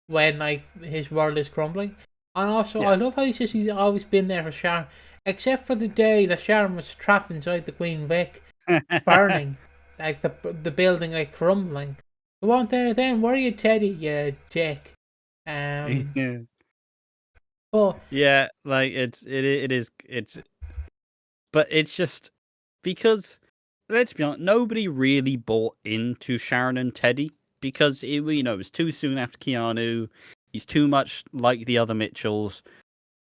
when like his world is crumbling. And also, Yeah. I love how he says he's always been there for Sharon, except for the day that Sharon was trapped inside the Queen Vic, burning, like the building like crumbling. You weren't there then, were you, Teddy? You dick. Yeah. But Yeah, like it's but it's just because, let's be honest, nobody really bought into Sharon and Teddy because it was too soon after Keanu. He's too much like the other Mitchells.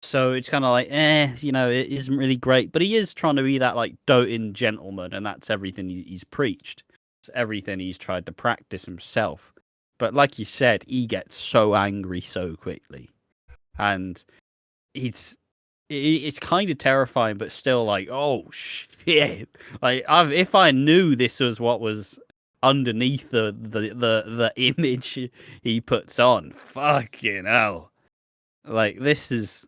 So it's kind of like, it isn't really great. But he is trying to be that like doting gentleman, and that's everything he's preached. It's everything he's tried to practice himself. But like you said, he gets so angry so quickly, and it's kind of terrifying, but still like, oh shit! Like, if I knew this was what was underneath the image he puts on, fucking hell! Like, this is.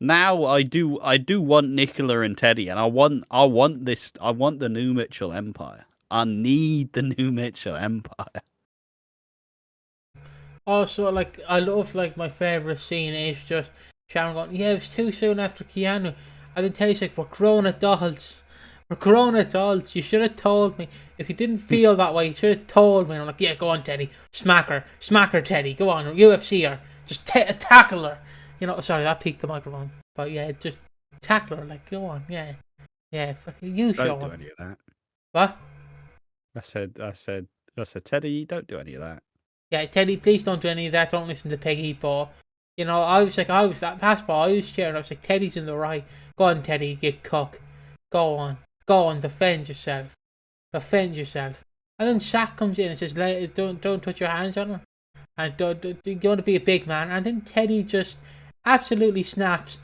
Now I do want Nicola and Teddy, and I want this. I want the new Mitchell Empire. I need the new Mitchell Empire. also, like, I love, like, my favourite scene is just Sharon going, yeah, it was too soon after Keanu. And then Teddy's like, we're grown adults. We're grown adults. You should have told me. If you didn't feel that way, you should have told me. And I'm like, yeah, go on, Teddy. Smack her, Teddy. Go on, UFC her. Just tackle her. Sorry, that peaked the microphone. But yeah, just tackle her. Like, go on, yeah. Yeah, fucking you show Don't do her. any of that. What? I said, Teddy, don't do any of that. Yeah, Teddy, please don't do any of that. Don't listen to Piggy. But that's why I was cheering. I was like, Teddy's in the right. Go on, Teddy, you cock. Go on, defend yourself. Defend yourself. And then Zack comes in and says, don't touch your hands on her. And you're going to be a big man. And then Teddy just absolutely snaps,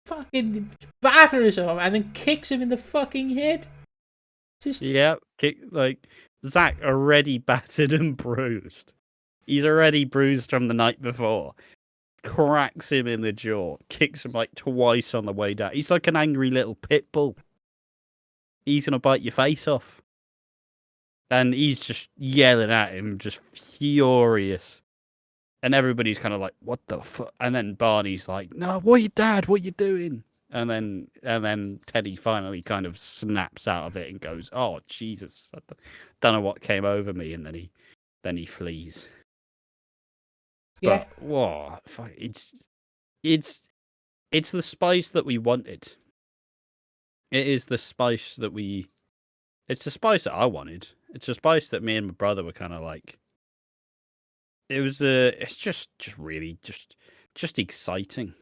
fucking batters him, and then kicks him in the fucking head. Just kick, like, Zack already battered and bruised. He's already bruised from the night before. Cracks him in the jaw, kicks him like twice on the way down. He's like an angry little pit bull. He's gonna bite your face off. And he's just yelling at him, just furious. And everybody's kind of like, what the fuck? And then Barney's like, no, what are you, Dad? What are you doing? And then Teddy finally kind of snaps out of it and goes, oh, Jesus. I don't know what came over me. And then he flees. yeah. But, whoa, it's the spice that we wanted. It is the spice that it's the spice that I wanted. It's the spice that me and my brother were kind of like. It's just really just exciting.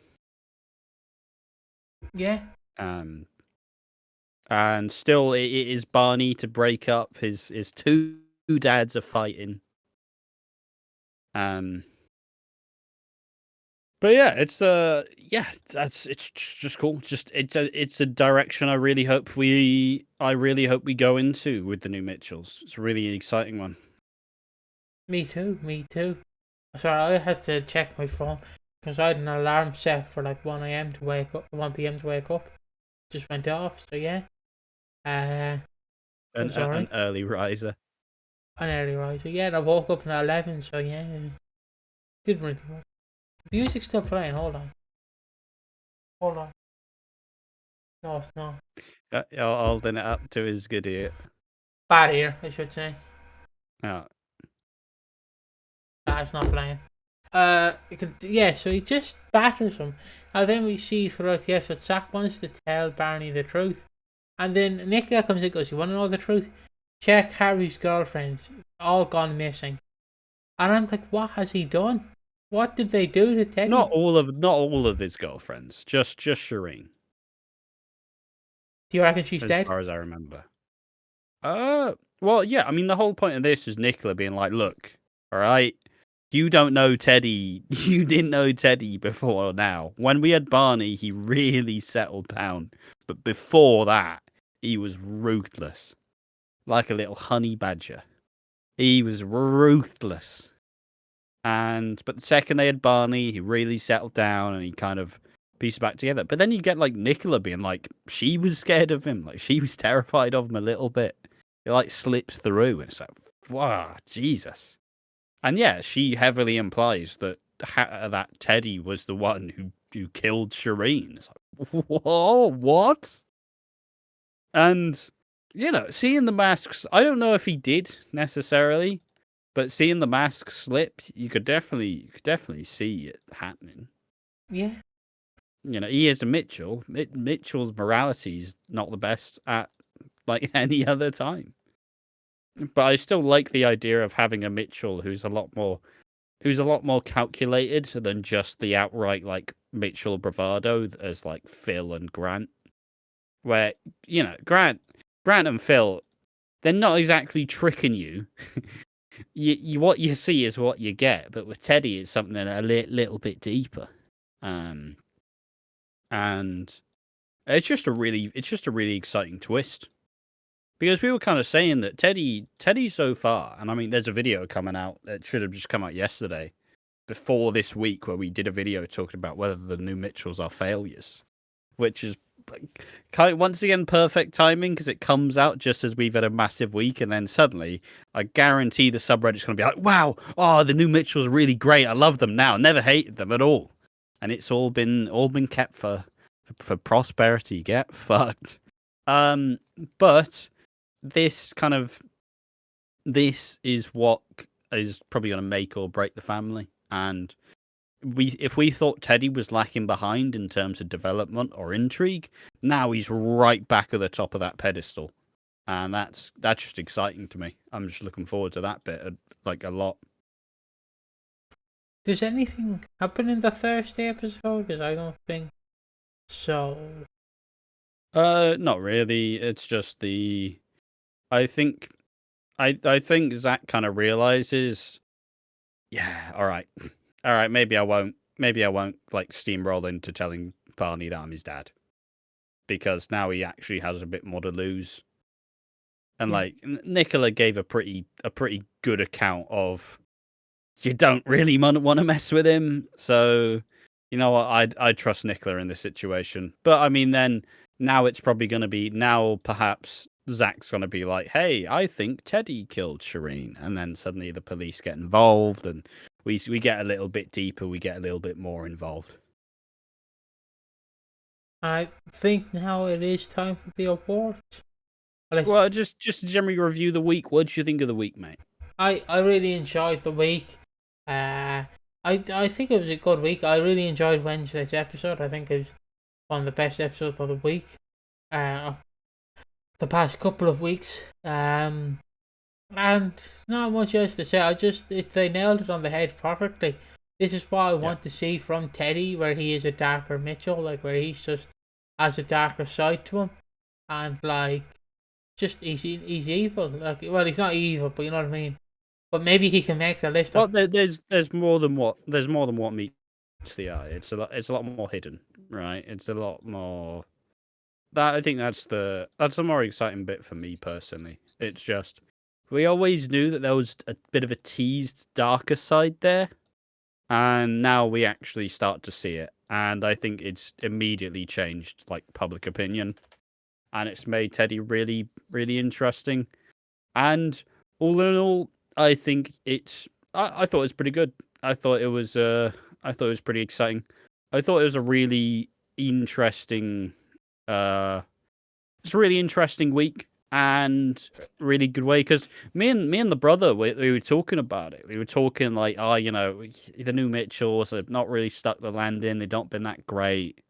Yeah. And still it is Barney to break up. His two dads are fighting. But yeah, it's just cool. Just it's a direction I really hope we go into with the new Mitchells. It's a really exciting one. Me too. Sorry, I had to check my phone because I had an alarm set for like 1 a.m. to wake up, 1 p.m. to wake up. Just went off. So yeah, it was An alright. early riser. An early riser. Yeah, and I woke up at 11. So yeah, it didn't really work. The music's still playing. Hold on. No, it's not. Holding it up to his good ear. Bad ear, I should say. Oh. That's not playing. So he just batters him. And then we see throughout the episode, Zack wants to tell Barney the truth. And then Nicola comes in and goes, "You want to know the truth? Check Harry's girlfriends. All gone missing." And I'm like, what has he done? What did they do to Teddy? Not all of his girlfriends. Just Shireen. Do you reckon she's dead? As far as I remember. Well, yeah. I mean, the whole point of this is Nicola being like, "Look, all right, you don't know Teddy. You didn't know Teddy before now. When we had Barney, he really settled down. But before that, he was ruthless, like a little honey badger. He was ruthless. But the second they had Barney, he really settled down and he kind of pieced back together. But then you get like Nicola being like, she was scared of him, like she was terrified of him a little bit. It like slips through, and it's like, wow, Jesus. And yeah, she heavily implies that that Teddy was the one who killed Shireen. It's like, whoa, what? And seeing the masks, I don't know if he did necessarily, but seeing the mask slip, you could definitely see it happening. Yeah. He is a Mitchell. Mitchell's morality is not the best at like any other time. But I still like the idea of having a Mitchell who's a lot more calculated than just the outright like Mitchell bravado as like Phil and Grant. Where, Grant and Phil, they're not exactly tricking you. You what you see is what you get, but with Teddy, it's something a little bit deeper. And it's just a really exciting twist. Because we were kind of saying that Teddy so far, and I mean, there's a video coming out that should have just come out yesterday, before this week, where we did a video talking about whether the new Mitchells are failures, which is kind of, once again, perfect timing because it comes out just as we've had a massive week, and then suddenly, I guarantee the subreddit's going to be like, "Wow, the new Mitchells are really great. I love them now. Never hated them at all," and it's all been kept for prosperity. Get fucked. But this is what is probably going to make or break the family. And if we thought Teddy was lacking behind in terms of development or intrigue, now he's right back at the top of that pedestal, and that's just exciting to me. I'm just looking forward to that bit like a lot. Does anything happen in the Thursday episode? Because I don't think so. Not really. It's just I think Zack kind of realizes, yeah, all right, maybe I won't like steamroll into telling Barney that I'm his dad, because now he actually has a bit more to lose. And Yeah. like Nicola gave a pretty good account of, you don't really want to mess with him. So you know what, I trust Nicola in this situation. But I mean, then now it's probably going to be, now perhaps Zack's going to be like, hey, I think Teddy killed Shireen, and then suddenly the police get involved, and we get a little bit deeper, we get a little bit more involved. I think now it is time for the awards. Well, just generally review the week. What did you think of the week, mate? I really enjoyed the week. I think it was a good week. I really enjoyed Wednesday's episode. I think it was one of the best episodes of the week. Of the past couple of weeks. And not much else to say. They nailed it on the head perfectly. This is what I want to see from Teddy, where he is a darker Mitchell, like where he's just has a darker side to him, and like just he's evil. Like, well, he's not evil, but you know what I mean. But maybe he can make the list. Well, there's more than what meets the eye. It's a lot more hidden, right? It's a lot more. I think that's the more exciting bit for me personally. It's just we always knew that there was a bit of a teased darker side there, and now we actually start to see it. And I think it's immediately changed like public opinion, and it's made Teddy really, really interesting. And all in all, I think I thought it was pretty good. I thought it was pretty exciting. I thought it was a really interesting it's a really interesting week and really good way because me and the brother we were talking about it. We were talking like, oh, the new Mitchells have not really stuck the landing. They've not been that great.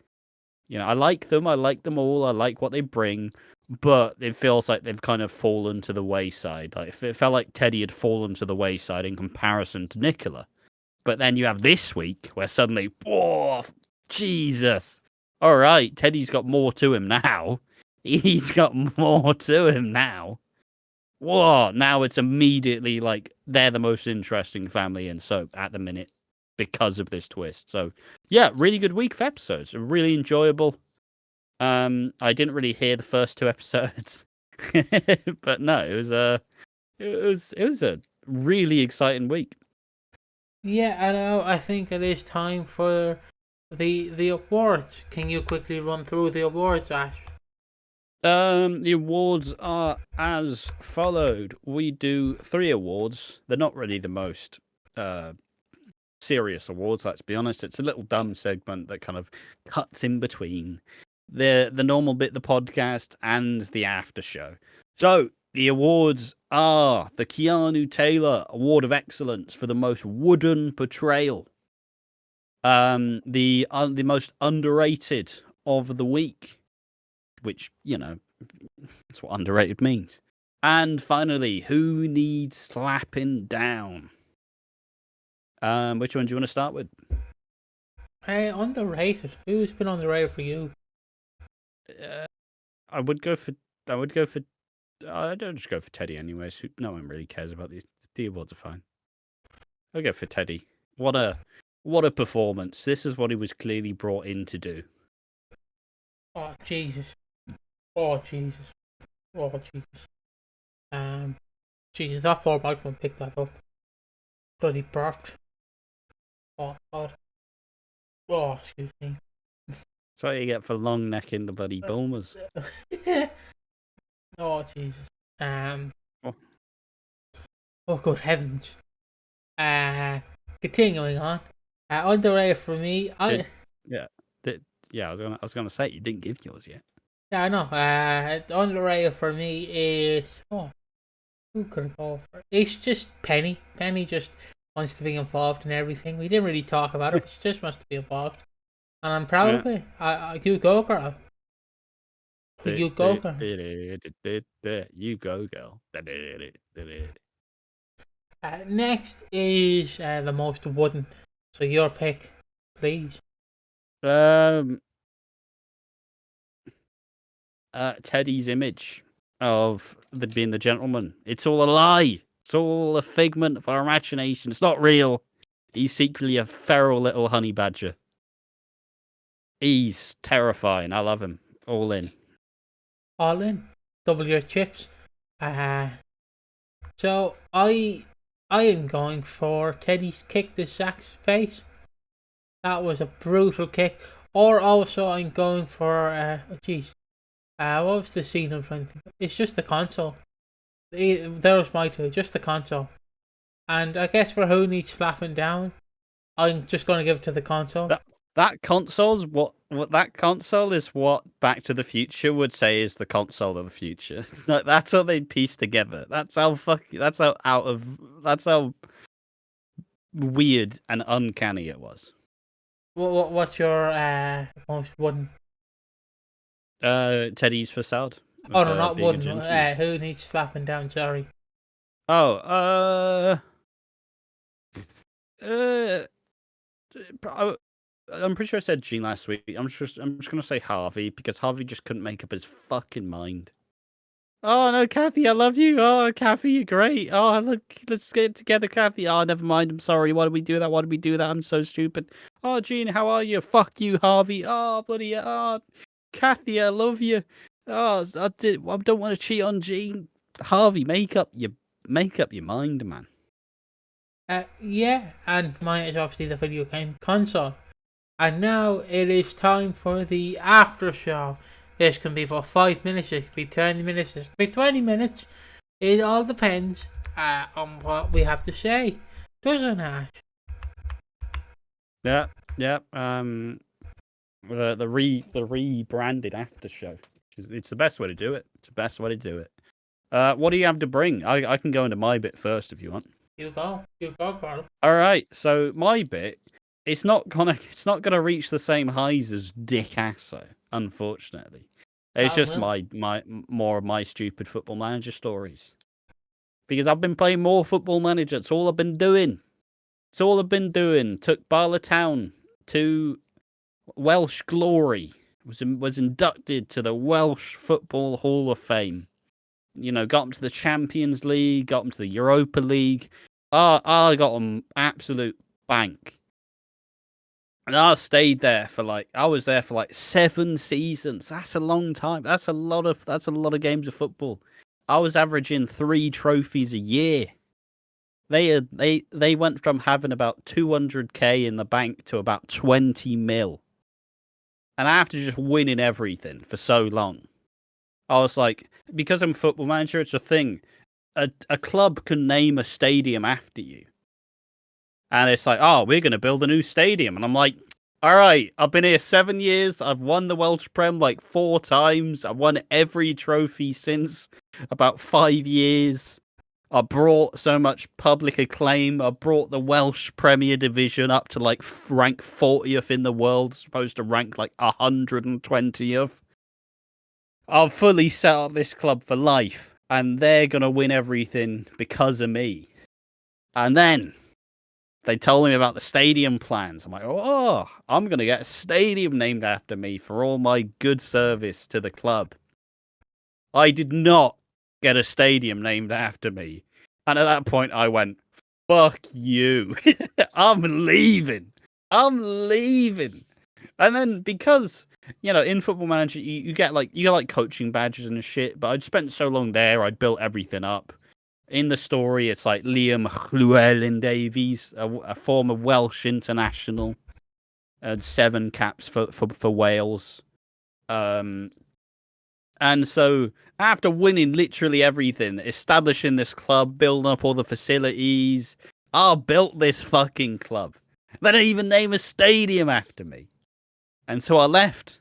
I like them. I like them all. I like what they bring, but it feels like they've kind of fallen to the wayside. Like it felt like Teddy had fallen to the wayside in comparison to Nicola. But then you have this week where suddenly, whoa, Jesus! All right, Teddy's got more to him now. He's got more to him now. Whoa! Now it's immediately like they're the most interesting family in soap at the minute because of this twist. So yeah, really good week of episodes. Really enjoyable. I didn't really hear the first 2 episodes, but no, it was a really exciting week. Yeah, I know. I think it is time for the awards. Can you quickly run through the awards, Ash? The awards are as followed. We do 3 awards. They're not really the most serious awards, let's be honest. It's a little dumb segment that kind of cuts in between the normal bit of the podcast and the after show. So the awards are the Keanu Taylor Award of Excellence for the most wooden portrayal. The most underrated of the week, which, that's what underrated means. And finally, who needs slapping down? Which one do you want to start with? Underrated. Who's been underrated for you? I don't just go for Teddy anyways. No one really cares about these. The awards are fine. I'll go for Teddy. What a performance. This is what he was clearly brought in to do. Oh Jesus. Oh Jesus. Oh Jesus. Jesus, that poor microphone picked that up. Bloody burped. Oh God. Oh, excuse me. That's what you get for long necking the bloody Bulmers. Oh Jesus. Oh. Oh good heavens. Continuing on. Underrated for me. I was gonna say you didn't give yours yet. Yeah, I know. Underrated for me is who could I go for? It's just Penny. Penny just wants to be involved in everything. We didn't really talk about it, but she just wants to be involved. And I'm proud of it. You go, girl. You go, girl. You go, girl. Next is the most wooden. So your pick, please. Teddy's image of being the gentleman. It's all a lie. It's all a figment of our imagination. It's not real. He's secretly a feral little honey badger. He's terrifying. I love him. All in. All in. Double your chips. So I am going for Teddy's kick to Zack's face. That was a brutal kick. Or also I'm going for what was the scene I'm trying to think of? It's just the console. There was my 2, just the console. And I guess for who needs slapping down, I'm just gonna give it to the console. That console's what that console is what Back to the Future would say is the console of the future. That's how they piece together. That's how weird and uncanny it was. What's your most wooden? Teddy's facade. Oh no, not wooden. Who needs slapping down? Sorry. Oh, I'm pretty sure I said Gene last week. I'm just gonna say Harvey because Harvey just couldn't make up his fucking mind. Oh no, Kathy, I love you. Oh, Kathy, you're great. Oh, look, let's get together, Kathy. Oh, never mind. I'm sorry. Why did we do that? Why did we do that? I'm so stupid. Oh, Gene, how are you? Fuck you, Harvey. Oh, bloody. Oh, Kathy, I love you. Oh, I don't want to cheat on Gene. Harvey, make up your mind, man. Yeah, and mine is obviously the video game console. And now it is time for the after show. This can be for 5 minutes, it can be 30 minutes, this can be 20 minutes. It all depends on what we have to say, doesn't it? Yeah, yeah. The rebranded after show. It's the best way to do it. It's the best way to do it. What do you have to bring? I can go into my bit first if you want. You go, Carl. All right. So my bit, it's not gonna reach the same highs as Dick Asso, unfortunately. It's just my more of my stupid Football Manager stories. Because I've been playing more Football Manager. It's all I've been doing. It's all I've been doing. Took Barla Town to Welsh glory. Was inducted to the Welsh Football Hall of Fame. You know, got them to the Champions League, got them to the Europa League. I got them absolute bank. And I stayed there for I was there for 7 seasons. That's a long time. That's a lot of games of football. I was averaging 3 trophies a year. They went from having about 200k in the bank to about 20 mil. And after just winning everything for so long, I was like, because I'm a Football Manager, it's a thing. A club can name a stadium after you. And it's like, oh, we're going to build a new stadium. And I'm like, all right, I've been here 7 years. I've won the Welsh Prem 4 times. I've won every trophy since about 5 years. I brought so much public acclaim. I brought the Welsh Premier Division up to rank 40th in the world, supposed to rank 120th. I've fully set up this club for life, and they're going to win everything because of me. And then they told me about the stadium plans. I'm like, oh, I'm going to get a stadium named after me for all my good service to the club. I did not get a stadium named after me. And at that point, I went, fuck you. I'm leaving. And then because, in Football Manager, you get coaching badges and shit, but I'd spent so long there, I'd built everything up. In the story, it's Liam Llewellyn-Davies, a former Welsh international, had 7 caps for Wales. And so after winning literally everything, establishing this club, building up all the facilities, I built this fucking club. They didn't even name a stadium after me. And so I left.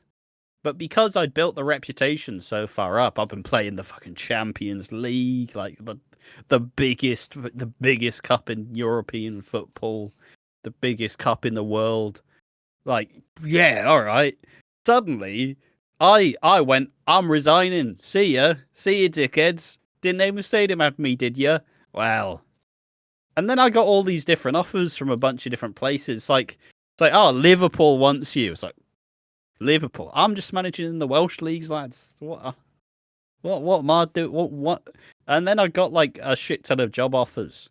But because I'd built the reputation so far up, I've been playing the fucking Champions League, the biggest cup in European football, the biggest cup in the world. Yeah, all right. Suddenly, I went, I'm resigning. See ya, dickheads. Didn't name a stadium after me, did ya? Well. And then I got all these different offers from a bunch of different places. It's like, oh, Liverpool wants you. It's like, Liverpool. I'm just managing in the Welsh leagues, lads. What am I doing? What? And then I got a shit ton of job offers.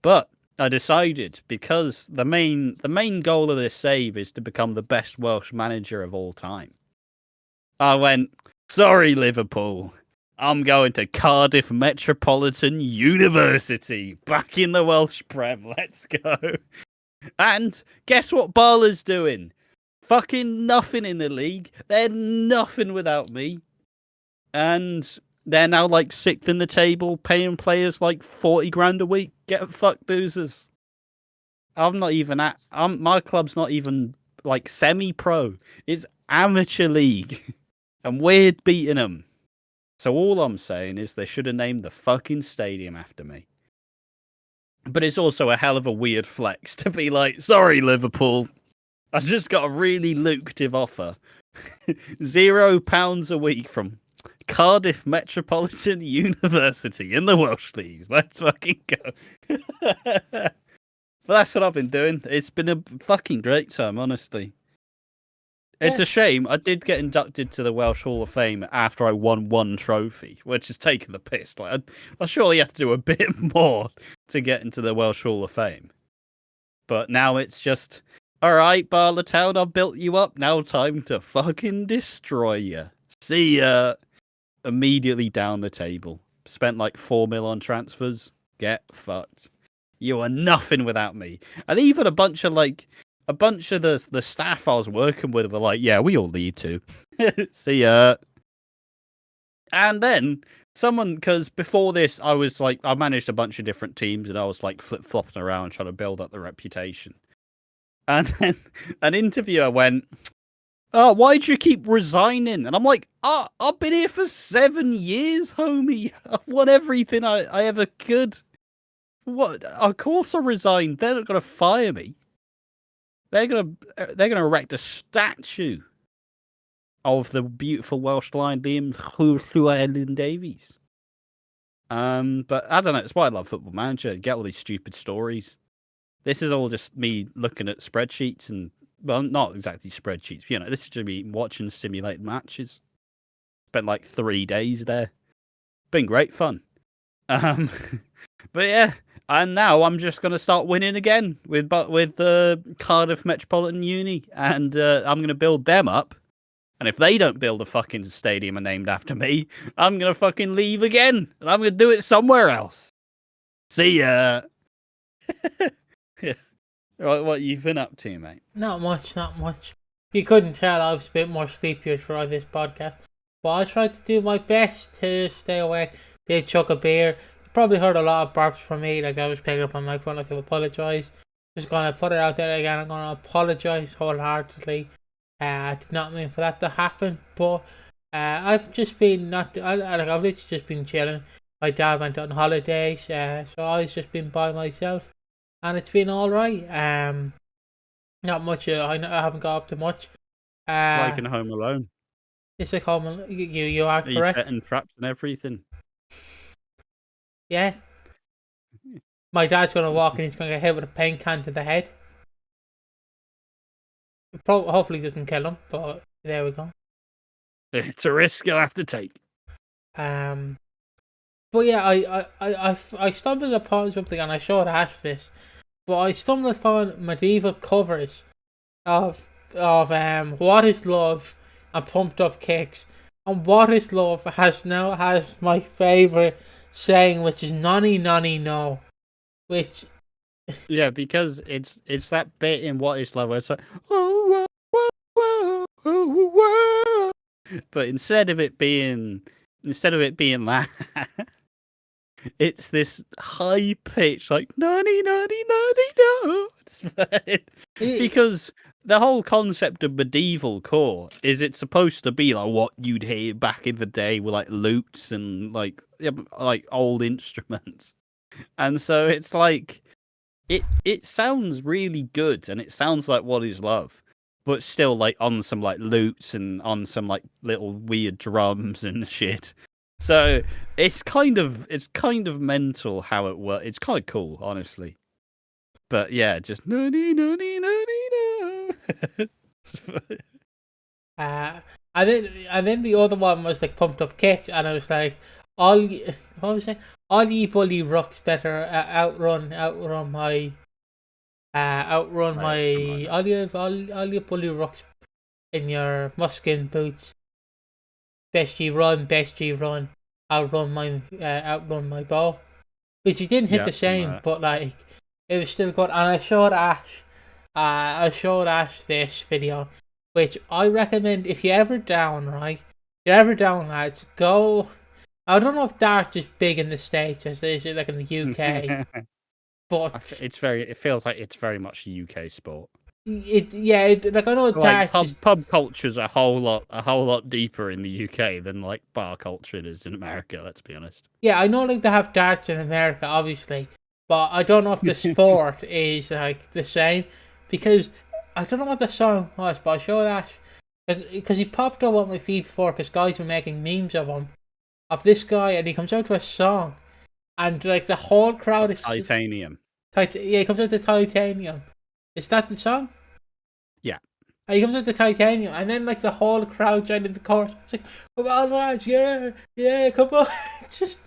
But I decided, because the main goal of this save is to become the best Welsh manager of all time. I went, sorry, Liverpool. I'm going to Cardiff Metropolitan University, back in the Welsh Prem. Let's go. And guess what Barla's doing? Fucking nothing in the league. They're nothing without me. And they're now 6th in the table, paying players 40 grand a week. Get fucked, boozers. I'm not even my club's not even semi-pro. It's amateur league. And we're beating them. So all I'm saying is they should have named the fucking stadium after me. But it's also a hell of a weird flex to be sorry, Liverpool. I just got a really lucrative offer. £0 a week from Cardiff Metropolitan University in the Welsh Leagues. Let's fucking go. But that's what I've been doing. It's been a fucking great time, honestly. It's a shame. I did get inducted to the Welsh Hall of Fame after I won one trophy, which is taking the piss. Like, I surely have to do a bit more to get into the Welsh Hall of Fame. But now it's just, all right, Barlatown, I've built you up. Now time to fucking destroy you. See ya. Immediately down the table. Spent like 4 mil on transfers. Get fucked. You are nothing without me. And even a bunch of the staff I was working with were like, yeah, we all need to. See ya. And then because before this, I was like, I managed a bunch of different teams and I was like flip-flopping around trying to build up the reputation. And then an interviewer went, oh, why'd you keep resigning? And I'm like, I've been here for 7 years, homie. I've won everything I ever could. What? Of course I resigned. They're not going to fire me. They're gonna erect a statue of the beautiful Welsh lion Liam Llewellyn Davies. But I don't know. It's why I love Football Manager. You get all these stupid stories. This is all just me looking at spreadsheets and, well, not exactly spreadsheets. You know, this is just me watching simulated matches. Spent like 3 days there. Been great fun. But yeah. And now I'm just going to start winning again with Cardiff Metropolitan Uni. And I'm going to build them up. And if they don't build a fucking stadium named after me, I'm going to fucking leave again. And I'm going to do it somewhere else. See ya. Yeah. What you've been up to, mate? Not much. You couldn't tell I was a bit more sleepier throughout this podcast. But I tried to do my best to stay awake. Did chuck a beer. Probably heard a lot of burps from me, like I was picking up on my phone. I have to apologise. Just gonna put it out there again. I'm gonna apologise wholeheartedly. I did not mean for that to happen, but I've just been I've literally just been chilling. My dad went on holidays, so I've just been by myself, and it's been all right. Not much. I haven't got up to much. Like in Home Alone. It's like Home Alone. You are correct. He's setting traps and everything. Yeah. My dad's going to walk and he's going to get hit with a paint can to the head. Hopefully it doesn't kill him, but there we go. It's a risk you'll have to take. But yeah, I stumbled upon something, and I showed Ash this, but I stumbled upon medieval covers of What Is Love and Pumped Up Kicks. And What Is Love has my favourite saying, which is nonny nonny no, which yeah, because it's that bit in What Is Love where it's like oh, whoa, whoa, whoa, whoa. But instead of it being that, it's this high pitch like nonny nonny nonny no. Because the whole concept of medieval core is it's supposed to be like what you'd hear back in the day with like lutes and like old instruments. And so it's like it sounds really good and it sounds like What Is Love, but still like on some like lutes and on some like little weird drums and shit. So it's kind of mental how it works. It's kind of cool, honestly. But yeah, just no. and then the other one was like Pumped Up Kicks, and I was like, all ye bully rucks better outrun my all you bully rucks in your muskin boots. Best ye run, outrun my ball. Which he didn't hit the same, but like it was still good. And I showed Ash this video, which I recommend if you're ever down, lads, go. I don't know if darts is big in the States as it is like in the UK, but it feels like it's very much a UK sport. I know like darts pub culture's a whole lot deeper in the UK than like bar culture is in America, let's be honest. Yeah, I know like they have darts in America, obviously, but I don't know if the sport is like the same, because I don't know what the song was, but I showed Ash because he popped up on my feed before because guys were making memes of him, of this guy, and he comes out to a song, and like the whole crowd is Titanium. Yeah, he comes out to Titanium. Is that the song? Yeah. And he comes out the titanium, and then like the whole crowd joined in the chorus. It's like, come on lads, yeah, come on. Just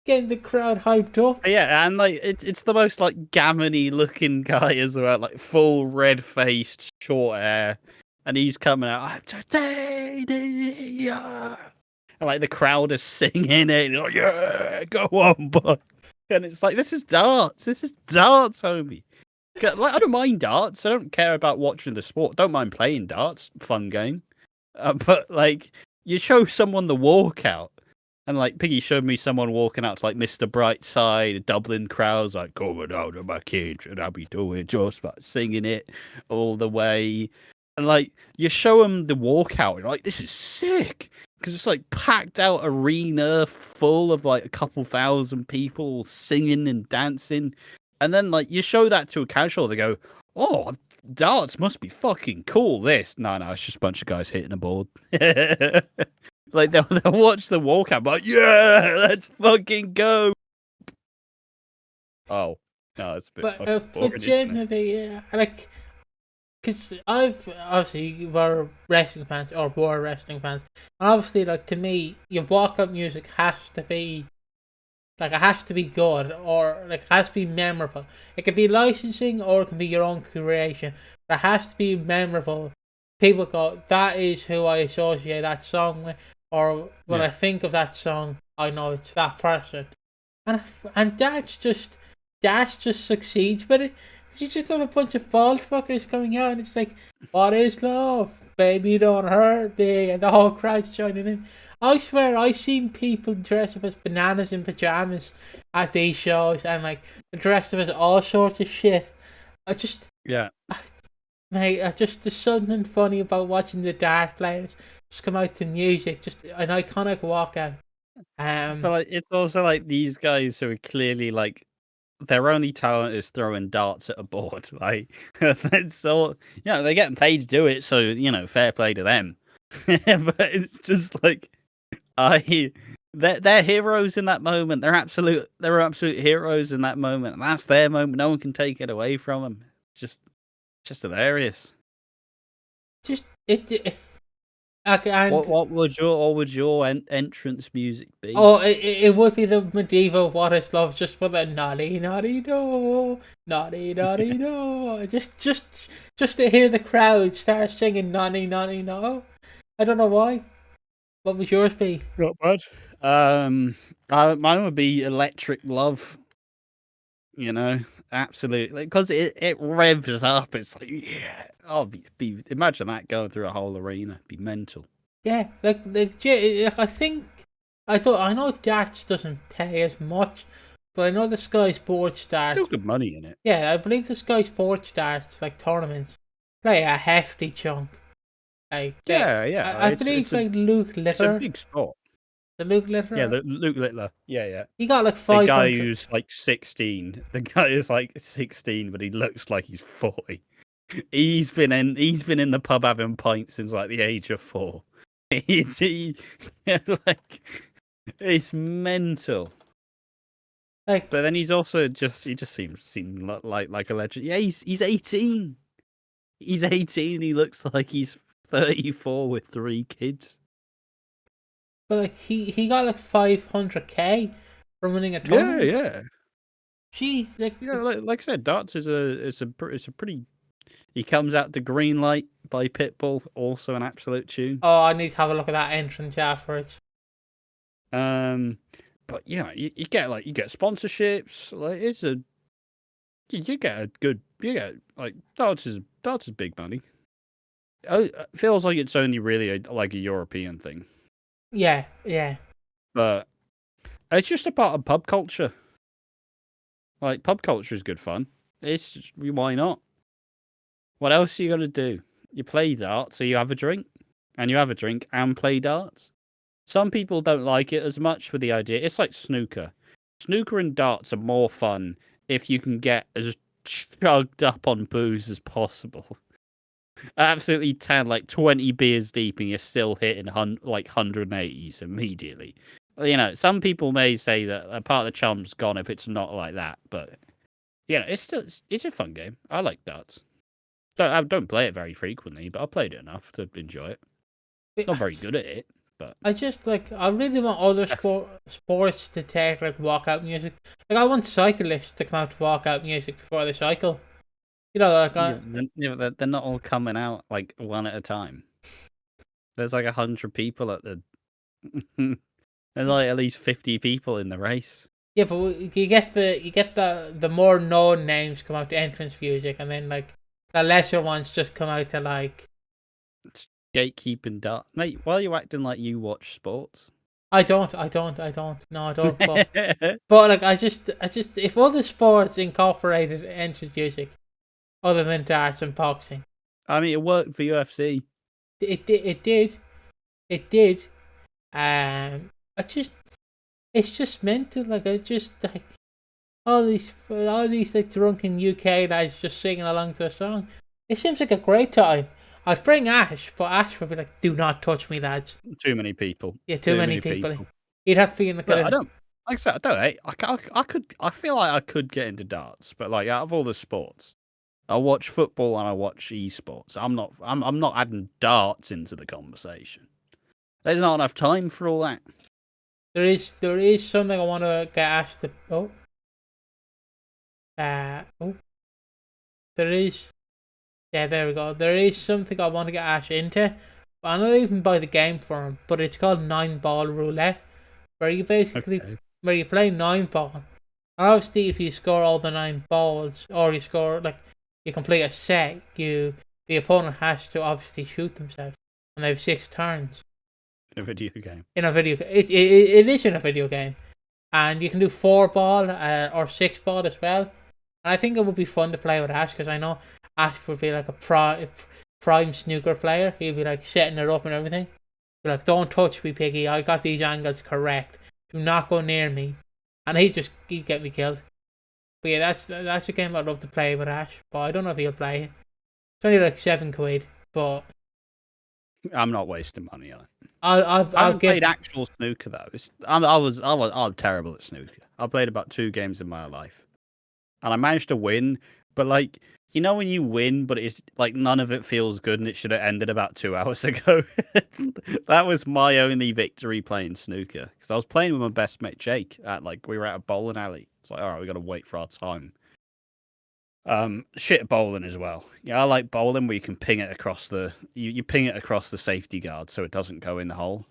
getting the crowd hyped up. Yeah, and like it's the most like gammony looking guy as well, like full red faced, short hair, and he's coming out. I'm titanium. And like the crowd is singing it, and like, yeah, go on, boy. And it's like, this is darts, homie. Like, I don't mind darts. I don't care about watching the sport. Don't mind playing darts. Fun game. But like, you show someone the walkout, and like Piggy showed me someone walking out to like Mr. Brightside, a Dublin crowds like coming out of my cage, and I'll be doing just about singing it all the way. And like, you show them the walkout, and you're like, this is sick. Because it's like packed out arena full of like a couple thousand people singing and dancing. And then like you show that to a casual, they go, oh, darts must be fucking cool, this. No, it's just a bunch of guys hitting a board. Like they'll watch the walkout, but yeah, let's fucking go. Oh, no, it's a bit fucking boring, But generally, yeah, like, because I've obviously were wrestling fans or were wrestling fans, and obviously, like to me, your walkout music has to be like it has to be good or like it has to be memorable. It can be licensing or it can be your own creation, but it has to be memorable. People go, that is who I associate that song with, or when I think of that song, I know it's that person. And Dash just succeeds with it. You just have a bunch of bald fuckers coming out, and it's like, what is love? Baby, don't hurt me. And the whole crowd's joining in. I swear, I've seen people dress up as bananas in pajamas at these shows, and like, dressed up as all sorts of shit. Mate, just there's something funny about watching the dart players just come out to music, just an iconic walkout. But like, it's also like these guys who are clearly like, their only talent is throwing darts at a board. Like, it's all, they're getting paid to do it, so fair play to them. But it's just like, they're heroes in that moment. They're absolute heroes in that moment, and that's their moment. No one can take it away from them. Just hilarious. And what would your entrance music be? Oh, it would be the medieval "What Is Love" just for the naughty no, naughty no. Just to hear the crowd start singing naughty no. I don't know why. What would yours be? Not bad. Mine would be Electric Love. Absolutely, because it revs up. It's like, yeah. Oh, imagine that going through a whole arena. It'd be mental. Yeah, like I think I know darts doesn't pay as much, but I know the Sky Sports darts. Still good money in it. Yeah, I believe the Sky Sports darts, like tournaments, play a hefty chunk. Like I believe like Luke Litter. It's a big sport. The Luke Litter. Yeah, the Luke Littler. Yeah. He got like 500. The guy who's like 16. The guy is like 16, but he looks like he's 40. He's been in the pub having pints since like the age of 4. It's mental. Like, but then he's also he just seems like a legend. Yeah, he's 18. He's 18 and he looks like he's 34 with 3 kids. But like he got like 500k from winning a tournament. Yeah. Gee, like I said, darts is a pretty. He comes out to Green Light by Pitbull, also an absolute tune. Oh, I need to have a look at that entrance afterwards. But you get sponsorships. Like you get like darts is big money. It feels like it's only really a European thing. Yeah. But it's just a part of pub culture. Like, pub culture is good fun. It's just, why not? What else are you gonna do? You play darts, so you have a drink, and you have a drink and play darts. Some people don't like it as much with the idea. It's like snooker. Snooker and darts are more fun if you can get as chugged up on booze as possible. Absolutely 20 beers deep, and you're still hitting 180s immediately. Some people may say that a part of the charm's gone if it's not like that, but it's a fun game. I like darts. I don't play it very frequently, but I played it enough to enjoy it. Not very good at it, but I just I really want other sports to take like walkout music. Like I want cyclists to come out to walkout music before they cycle. You know, they're not all coming out like one at a time. There's like 100 people at the. There's like at least 50 people in the race. yeah, but you get the more known names come out to entrance music, and then like the lesser ones just come out to like. Gatekeeping dart, mate. Why are you acting like you watch sports? I don't. No, I don't. But like, I just, if other sports incorporated entrance music, other than darts and boxing, I mean, it worked for UFC. it did. It's just mental. Like, I just like all these like drunken UK guys just singing along to a song. It seems like a great time. I'd bring Ash, but Ash would be like, "Do not touch me, lads." Too many people. Yeah, too many people. He'd have to be in the. I don't. Like I said, I don't. I could. I feel like I could get into darts, but like out of all the sports, I watch football and I watch esports. I'm not adding darts into the conversation. There's not enough time for all that. There is something I want to get Ash to. There is. Yeah, there we go. There is something I want to get Ash into. But I'm not even buy the game for him. But it's called 9-ball roulette, where you basically where you play 9-ball. And obviously, if you score all the 9 balls, or you score like you complete a set, the opponent has to obviously shoot themselves, and they have 6 turns. In a video game. It is in a video game, and you can do 4-ball or 6-ball as well. And I think it would be fun to play with Ash, because I know Ash would be like a prime snooker player. He'd be like setting it up and everything. Be like, "Don't touch me, Piggy. I got these angles correct. Do not go near me." And he'd get me killed. But yeah, that's a game I'd love to play with Ash. But I don't know if he'll play it. It's only like £7, but I'm not wasting money on it. I've played actual snooker though. I'm terrible at snooker. I played about 2 games in my life, and I managed to win. But like, you know when you win, but it's like none of it feels good, and it should have ended about 2 hours ago. That was my only victory playing snooker, because I was playing with my best mate Jake at we were at a bowling alley. It's like, all right, we got to wait for our time. Shit bowling as well. Yeah, I like bowling where you can ping it across you ping it across the safety guard so it doesn't go in the hole.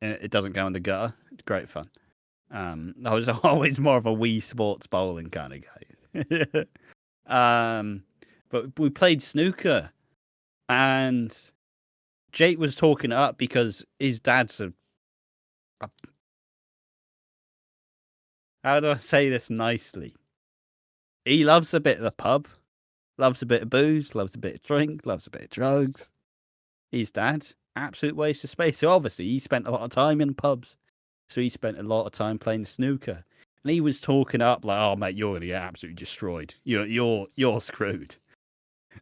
It doesn't go in the gutter. It's great fun. I was always more of a Wii Sports bowling kind of guy. But we played snooker, and Jake was talking it up because his dad's how do I say this nicely? He loves a bit of the pub, loves a bit of booze, loves a bit of drink, loves a bit of drugs. His dad, absolute waste of space. So obviously he spent a lot of time in pubs. So he spent a lot of time playing snooker. And he was talking up like, "Oh mate, you're gonna get absolutely destroyed. You're screwed."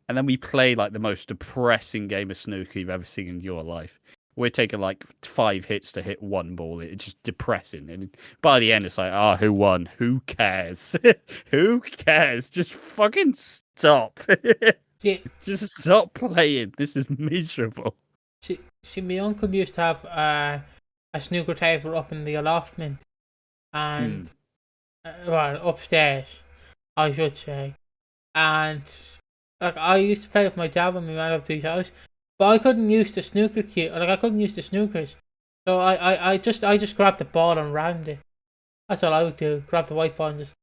And then we played like the most depressing game of snooker you've ever seen in your life. We're taking like 5 hits to hit 1 ball. It's just depressing. And by the end, it's like, "Oh, who won? Who cares? Who cares? Just fucking stop. Just stop playing. This is miserable." See, my uncle used to have a snooker table up in the allotment, and well, upstairs, I should say. And like, I used to play with my dad when we went up to his house, but I couldn't use the snooker cue. Like, I couldn't use the snookers, so I just grabbed the ball and rammed it. That's all I would do. Grab the white ball and just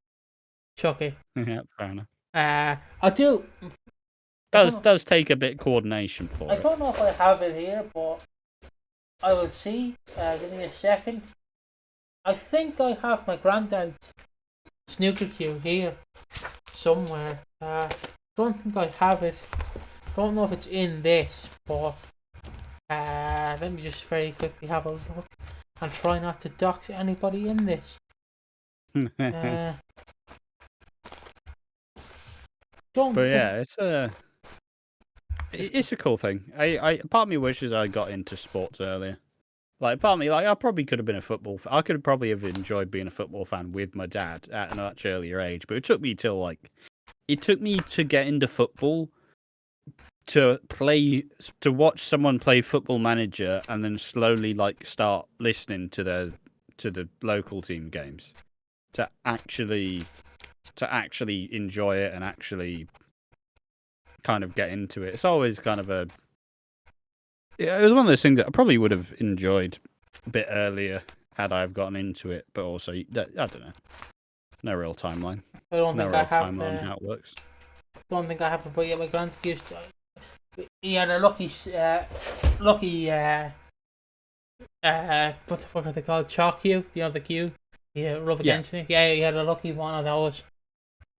chuck it. Yeah, fair enough. I do. Does take a bit of coordination for it. I don't know if I have it here, but I will see. Give me a second. I think I have my granddad's snooker cue here somewhere. Don't think I have it. Don't know if it's in this, but let me just very quickly have a look and try not to dox anybody in this. It's a cool thing. I part of me wishes I got into sports earlier. Like, part of me, like, I probably could have been a football fan. I could have probably have enjoyed being a football fan with my dad at a much earlier age. But it took me to get into football to watch someone play Football Manager and then slowly like start listening to the local team games to actually enjoy it and actually kind of get into it. It's always kind of it was one of those things that I probably would have enjoyed a bit earlier had I have gotten into it, but also I don't know. No real timeline. I don't No think real I have. timeline on how it works. Don't think I have, but yeah, my granddad used to. He had a lucky, what the fuck are they called? Chalk cue, you know, the cue. Yeah, rub against it. Yeah, he had a lucky one of those.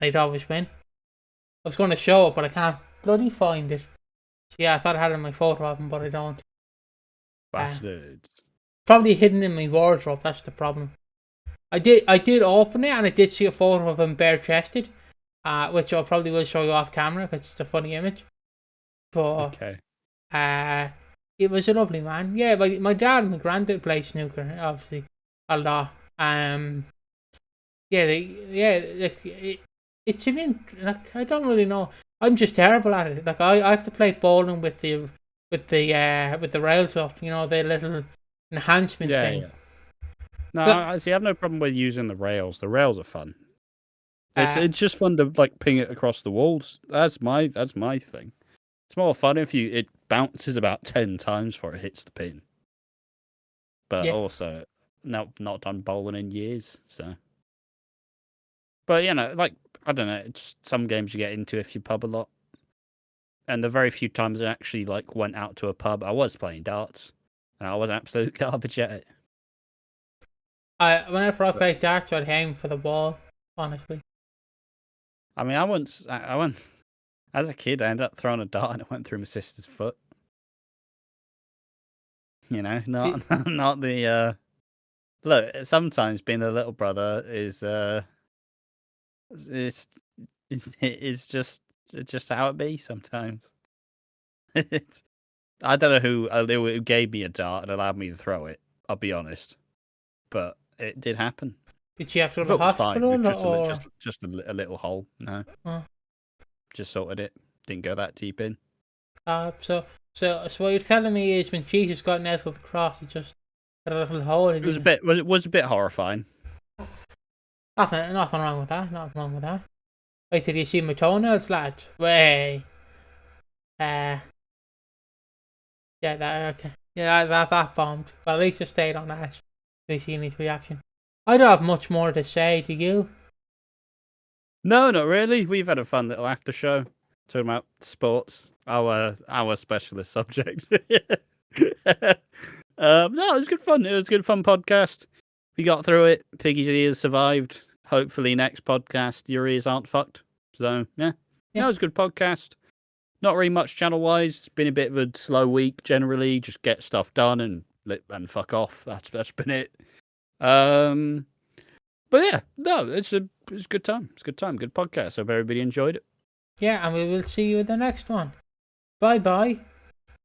They'd always win. I was going to show it, but I can't bloody find it. So yeah, I thought I had it in my photo of him, but I don't. Bastards. Probably hidden in my wardrobe. That's the problem. I did open it, and I did see a photo of him bare chested, which I probably will show you off camera because it's a funny image. But Okay. it was a lovely man. Yeah, my dad and my granddad play snooker, obviously, a lot. It's like I don't really know. I'm just terrible at it. Like I have to play bowling with the rails up, you know, the little enhancement thing. Yeah. No, I see. I have no problem with using the rails. The rails are fun. It's just fun to like ping it across the walls. That's my thing. It's more fun if it bounces about 10 times before it hits the pin. But also, not done bowling in years, so. But you know, like I don't know, it's some games you get into if you pub a lot. And the very few times I actually like went out to a pub, I was playing darts, and I was absolute garbage at it. Whenever I play darts, I'd aim for the wall. Honestly, I mean, I went as a kid. I ended up throwing a dart and it went through my sister's foot. You know, not the look. Sometimes being a little brother is it's just how it be. Sometimes I don't know who gave me a dart and allowed me to throw it. I'll be honest, but it did happen. Did you have to go to the hospital? Fine. Just a little hole. No, just sorted it. Didn't go that deep in. So what you're telling me is when Jesus got nailed with the cross, he just had a little hole. It was a bit horrifying. Nothing wrong with that. Nothing wrong with that. Wait till you see my toenails, lad. Way. Yeah, that okay. Yeah, that bombed. But at least it stayed on that. We seen his reaction. I don't have much more to say. Do you? No, not really. We've had a fun little after show talking about sports, our specialist subject. No, it was good fun. It was a good fun podcast. We got through it. Piggy's ears survived. Hopefully, next podcast your ears aren't fucked. So yeah, it was a good podcast. Not really much channel wise. It's been a bit of a slow week generally. Just get stuff done and fuck off. That's been it. But yeah, no, it's a good time. It's a good time. Good podcast. Hope everybody enjoyed it. Yeah, and we will see you in the next one. Bye bye.